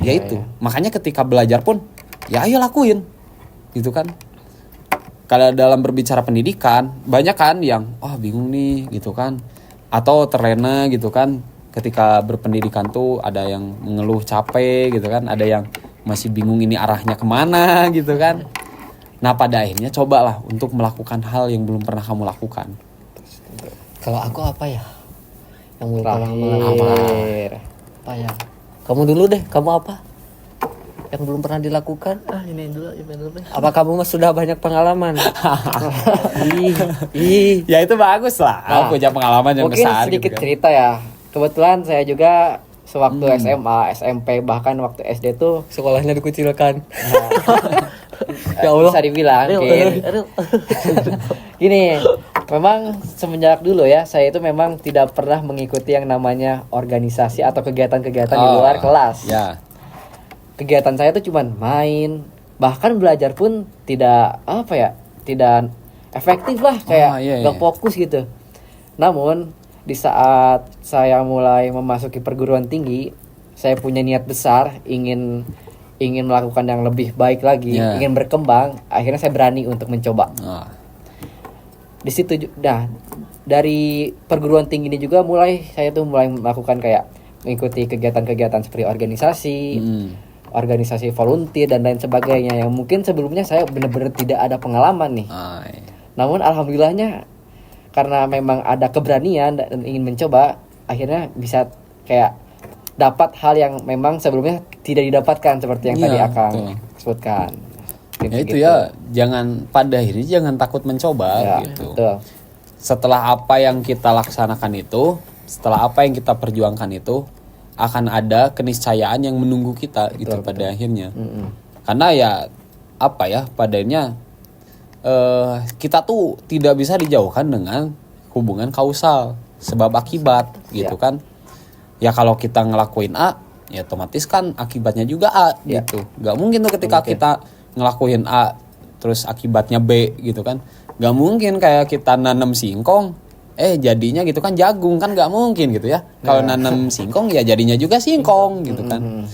Ya itu, makanya ketika belajar pun, ya ayo lakuin, gitu kan. Kalau dalam berbicara pendidikan, banyak kan yang bingung nih gitu kan, atau terlena gitu kan. Ketika berpendidikan tuh ada yang mengeluh capek gitu kan, ada yang masih bingung ini arahnya kemana gitu kan. Nah pada akhirnya cobalah untuk melakukan hal yang belum pernah kamu lakukan. Kalau aku apa ya? Yang belum pernah Terakhir. apa ya? Kamu dulu deh, kamu apa? Yang belum pernah dilakukan? Ini dulu. Apa kamu sudah banyak pengalaman? Ih. Ya itu bagus lah, aku punya pengalaman yang Mungkin besar sedikit gitu kan. cerita ya. Kebetulan saya juga sewaktu SMA, SMP, bahkan waktu SD tuh Sekolahnya dikucilkan. Ya Allah. bisa dibilang gini, memang semenjak dulu ya saya itu memang tidak pernah mengikuti yang namanya organisasi atau kegiatan-kegiatan di luar kelas. Ya. Kegiatan saya tuh cuman main, bahkan belajar pun tidak tidak efektif lah, kayak gak fokus gitu. Namun di saat saya mulai memasuki perguruan tinggi, saya punya niat besar ingin melakukan yang lebih baik lagi, ingin berkembang. Akhirnya saya berani untuk mencoba. Di situ dari perguruan tinggi ini juga saya mulai melakukan kayak mengikuti kegiatan-kegiatan seperti organisasi volunteer dan lain sebagainya, yang mungkin sebelumnya saya benar-benar tidak ada pengalaman nih. Namun alhamdulillahnya karena memang ada keberanian dan ingin mencoba, akhirnya bisa kayak dapat hal yang memang sebelumnya tidak didapatkan seperti yang Iya, tadi Akang betul. sebutkan. Ya itu ya, jangan pada akhirnya jangan takut mencoba Ya, gitu. betul. Setelah apa yang kita laksanakan itu, setelah apa yang kita perjuangkan itu, akan ada keniscayaan yang menunggu kita gitu pada akhirnya. Karena ya apa ya, padanya kita tuh tidak bisa dijauhkan dengan hubungan kausal sebab akibat gitu kan. Ya kalau kita ngelakuin A, ya otomatis kan akibatnya juga A gitu. Gak mungkin tuh ketika kita ngelakuin A terus akibatnya B gitu kan. Gak mungkin kayak kita nanam singkong jadinya gitu kan jagung, kan gak mungkin gitu ya. Kalau nanam singkong ya jadinya juga singkong gitu kan.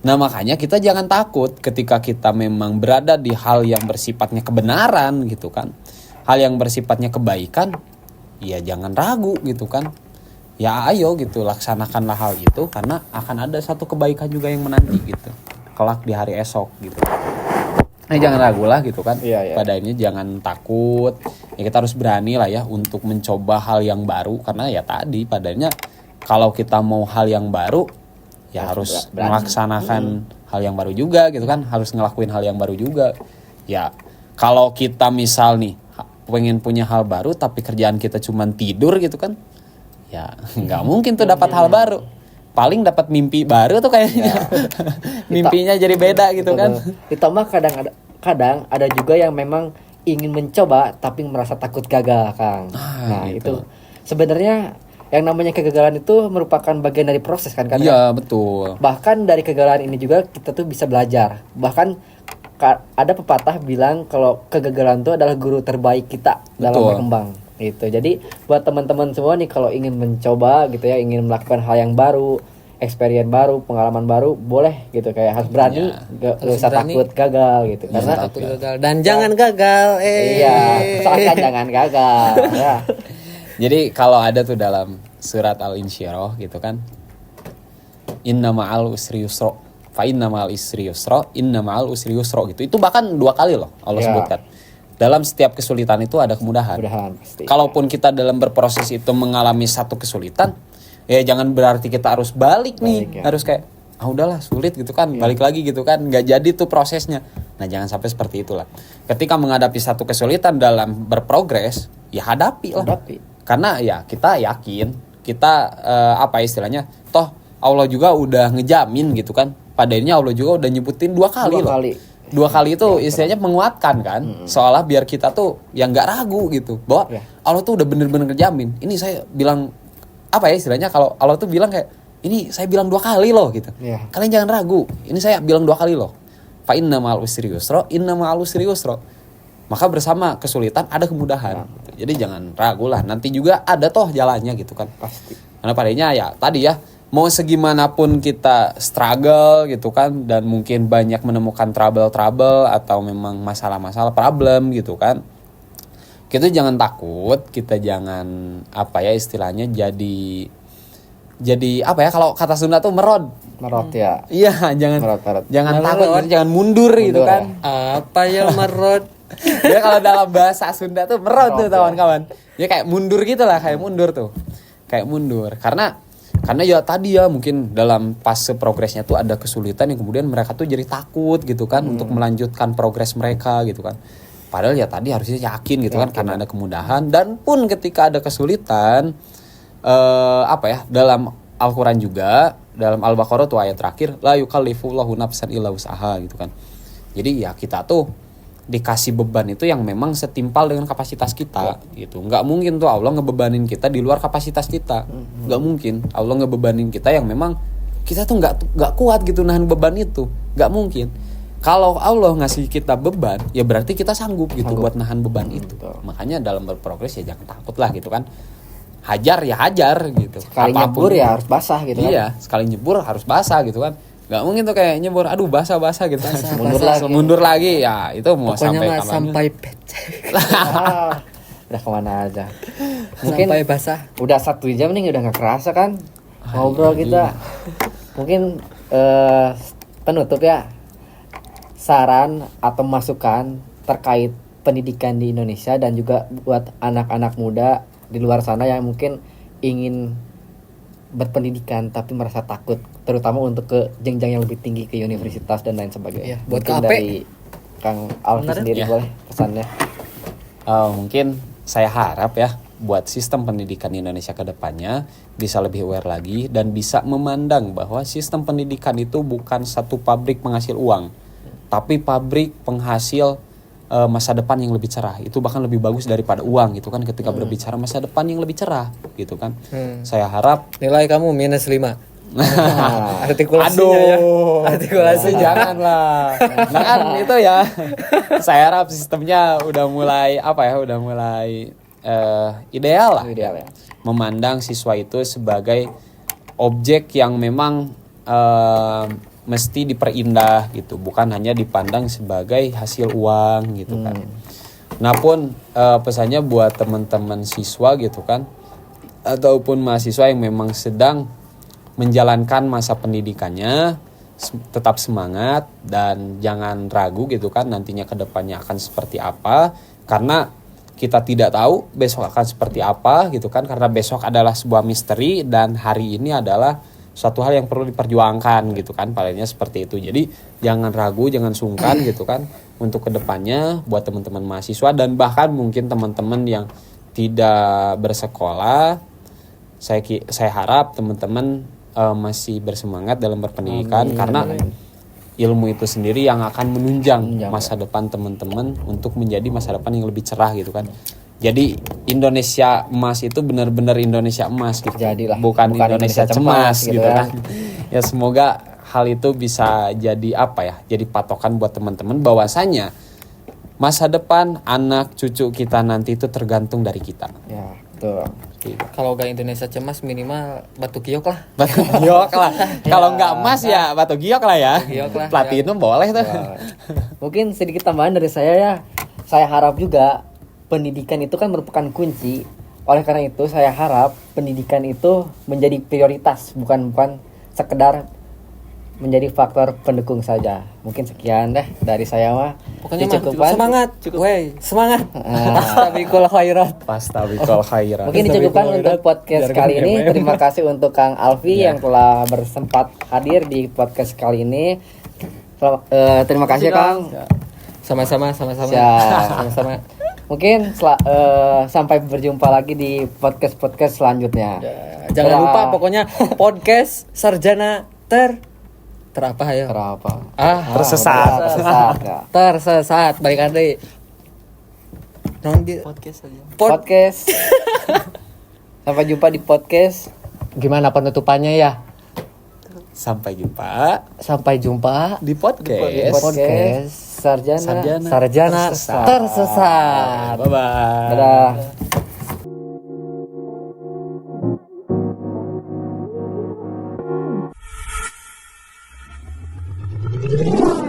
Nah makanya kita jangan takut ketika kita memang berada di hal yang bersifatnya kebenaran gitu kan. Hal yang bersifatnya kebaikan, ya jangan ragu gitu kan. Ya ayo gitu, laksanakanlah hal itu karena akan ada satu kebaikan juga yang menanti gitu. Kelak di hari esok gitu. Jangan ragu lah gitu kan. Pada akhirnya jangan takut. Ya kita harus berani lah ya untuk mencoba hal yang baru. Karena ya tadi padanya kalau kita mau hal yang baru, ya harus melaksanakan hal yang baru juga gitu kan. Harus ngelakuin hal yang baru juga. Ya kalau kita misal nih pengen punya hal baru tapi kerjaan kita cuma tidur gitu kan, ya nggak mungkin tuh dapat hal baru. Paling dapat mimpi baru tuh kayaknya. Mimpinya jadi beda gitu kan. Ditambah kadang ada juga yang memang ingin mencoba tapi merasa takut gagal, Kang. Nah, gitu. itu sebenarnya yang namanya kegagalan itu merupakan bagian dari proses kan. Iya, betul. Bahkan dari kegagalan ini juga kita tuh bisa belajar. Bahkan ada pepatah bilang kalau kegagalan itu adalah guru terbaik kita dalam berkembang. Gitu. Jadi buat teman-teman semua nih kalau ingin mencoba gitu ya, ingin melakukan hal yang baru, experience baru, pengalaman baru, boleh gitu, kayak harus berani, gak usah takut gagal gitu. Karena takut gagal dan jangan gagal. Iya, usahakan jangan gagal ya. Jadi kalau ada tuh dalam surat Al-Insyirah gitu kan, inna ma'al usri yusra, fa inna ma'al isri yusra, inna ma'al usri yusra gitu. Itu bahkan 2 kali loh Allah sebutkan. Dalam setiap kesulitan itu ada kemudahan. Pasti. Kalaupun kita dalam berproses itu mengalami satu kesulitan, ya jangan berarti kita harus balik nih. Harus kayak, udahlah sulit gitu kan, balik lagi gitu kan. Nggak jadi tuh prosesnya. Nah jangan sampai seperti itulah. Ketika menghadapi satu kesulitan dalam berprogres, ya hadapi lah. Karena ya kita yakin, kita apa istilahnya, toh Allah juga udah ngejamin gitu kan. Padahal Allah juga udah nyebutin 2 kali loh. 2 kali itu istilahnya menguatkan kan, seolah biar kita tuh yang nggak ragu gitu bahwa Allah tuh udah bener-bener ngejamin. Ini saya bilang apa ya istilahnya, kalau Allah tuh bilang kayak ini saya bilang 2 kali loh gitu. Kalian jangan ragu, ini saya bilang 2 kali loh. Fa inna ma'al usri yusra, inna ma'al usri yusra. Maka bersama kesulitan ada kemudahan. Jadi jangan ragu lah, nanti juga ada toh jalannya gitu kan. Pasti. Karena padanya ya tadi ya, mau segimanapun kita struggle gitu kan, dan mungkin banyak menemukan trouble atau memang masalah-masalah problem gitu kan, kita jangan takut, kita jangan apa ya istilahnya jadi apa ya, kalau kata Sunda tuh merod ya. Iya, jangan Merod. jangan takut, jangan mundur gitu kan. Apa ya merod? Ya kalau dalam bahasa Sunda tuh merod tuh kawan-kawan. Ya kayak mundur gitu lah, kayak mundur tuh. Kayak mundur. Karena ya tadi ya mungkin dalam fase progresnya tuh ada kesulitan yang kemudian mereka tuh jadi takut gitu kan untuk melanjutkan progres mereka gitu kan. Padahal ya tadi harusnya yakin gitu kan karena ada kemudahan. Dan pun ketika ada kesulitan apa ya, dalam Al-Quran juga, dalam Al-Baqarah tuh ayat terakhir, la yukallifullahu nafsan illa wus'aha gitu kan. Jadi ya kita tuh dikasih beban itu yang memang setimpal dengan kapasitas kita gitu. Nggak mungkin tuh Allah ngebebanin kita di luar kapasitas kita. Nggak mungkin Allah ngebebanin kita yang memang kita tuh nggak kuat gitu nahan beban itu. Nggak mungkin. Kalau Allah ngasih kita beban, ya berarti kita sanggup gitu buat nahan beban itu. Makanya dalam berprogres ya jangan takut lah gitu kan. Hajar ya hajar gitu. Sekali nyebur ya harus basah gitu kan. Iya, sekali nyebur harus basah gitu kan. Gak mungkin tuh kayak nyebur, aduh basah gitu. Mundur lagi ya itu mau Pokoknya sampai mah kapan? Udah kemana aja. Mungkin Sampai basah. udah 1 jam nih, udah nggak kerasa kan ngobrol kita. Mungkin penutup ya, saran atau masukan terkait pendidikan di Indonesia dan juga buat anak-anak muda di luar sana yang mungkin ingin berpendidikan tapi merasa takut, terutama untuk ke jenjang yang lebih tinggi, ke universitas dan lain sebagainya. Iya, buat Mungkin KP. dari Kang Alfi Benar ya? sendiri Ya. boleh pesannya. Mungkin saya harap ya buat sistem pendidikan Indonesia ke depannya bisa lebih aware lagi dan bisa memandang bahwa sistem pendidikan itu bukan satu pabrik penghasil uang, tapi pabrik penghasil masa depan yang lebih cerah. Itu bahkan lebih bagus daripada uang gitu kan, ketika berbicara masa depan yang lebih cerah gitu kan. Saya harap Nilai kamu -5. Artikulasinya ya. Artikulasinya. janganlah. Nah kan itu ya. Saya harap sistemnya udah mulai udah mulai ideal lah. Ideal ya. Memandang siswa itu sebagai objek yang memang mesti diperindah gitu, bukan hanya dipandang sebagai hasil uang gitu kan. Nah pun pesannya buat teman-teman siswa gitu kan, ataupun mahasiswa yang memang sedang menjalankan masa pendidikannya, tetap semangat dan jangan ragu gitu kan nantinya ke depannya akan seperti apa, karena kita tidak tahu besok akan seperti apa gitu kan, karena besok adalah sebuah misteri dan hari ini adalah suatu hal yang perlu diperjuangkan gitu kan, palingnya seperti itu. Jadi jangan ragu, jangan sungkan gitu kan untuk kedepannya buat teman-teman mahasiswa dan bahkan mungkin teman-teman yang tidak bersekolah. Saya harap teman-teman masih bersemangat dalam berpendidikan. Amin. Karena ilmu itu sendiri yang akan menunjang Menunjang, masa depan teman-teman untuk menjadi masa depan yang lebih cerah gitu kan. Jadi Indonesia emas itu benar-benar Indonesia emas gitu. Jadilah, bukan Indonesia cemas gitu ya. kan. Ya semoga hal itu bisa jadi jadi patokan buat teman-teman bahwasanya masa depan anak cucu kita nanti itu tergantung dari kita. Ya, betul. Kalau gak Indonesia cemas minimal batu giok lah. Batu giok lah. Kalau nggak emas ya batu giok lah ya. Batu giok lah, Platinum boleh tuh. Mungkin sedikit tambahan dari saya ya. Saya harap juga pendidikan itu kan merupakan kunci. Oleh karena itu saya harap pendidikan itu menjadi prioritas, bukan sekedar menjadi faktor pendukung saja. Mungkin sekian deh dari saya mah. Pokoknya mah Dicukupkan. semangat. Wey, semangat. Astaghfirul khairat. Pastabikul khairan. Mungkin dicukupkan untuk podcast kali ini. Terima kasih untuk Kang Alfi yang telah bersempat hadir di podcast kali ini. Terima kasih Kang. Sama-sama. Siap. Sama-sama. Mungkin sampai berjumpa lagi di podcast selanjutnya. Jangan Dadah. lupa pokoknya podcast sarjana terapa ya? Terapa? Tersesat. Tersesat. Ya. Tersesat balik nanti. Podcast aja. Podcast. Sampai jumpa di podcast. Gimana penutupannya ya? Sampai jumpa Sampai jumpa di podcast. Podcast Sarjana tersesat. Bye bye. Dadah.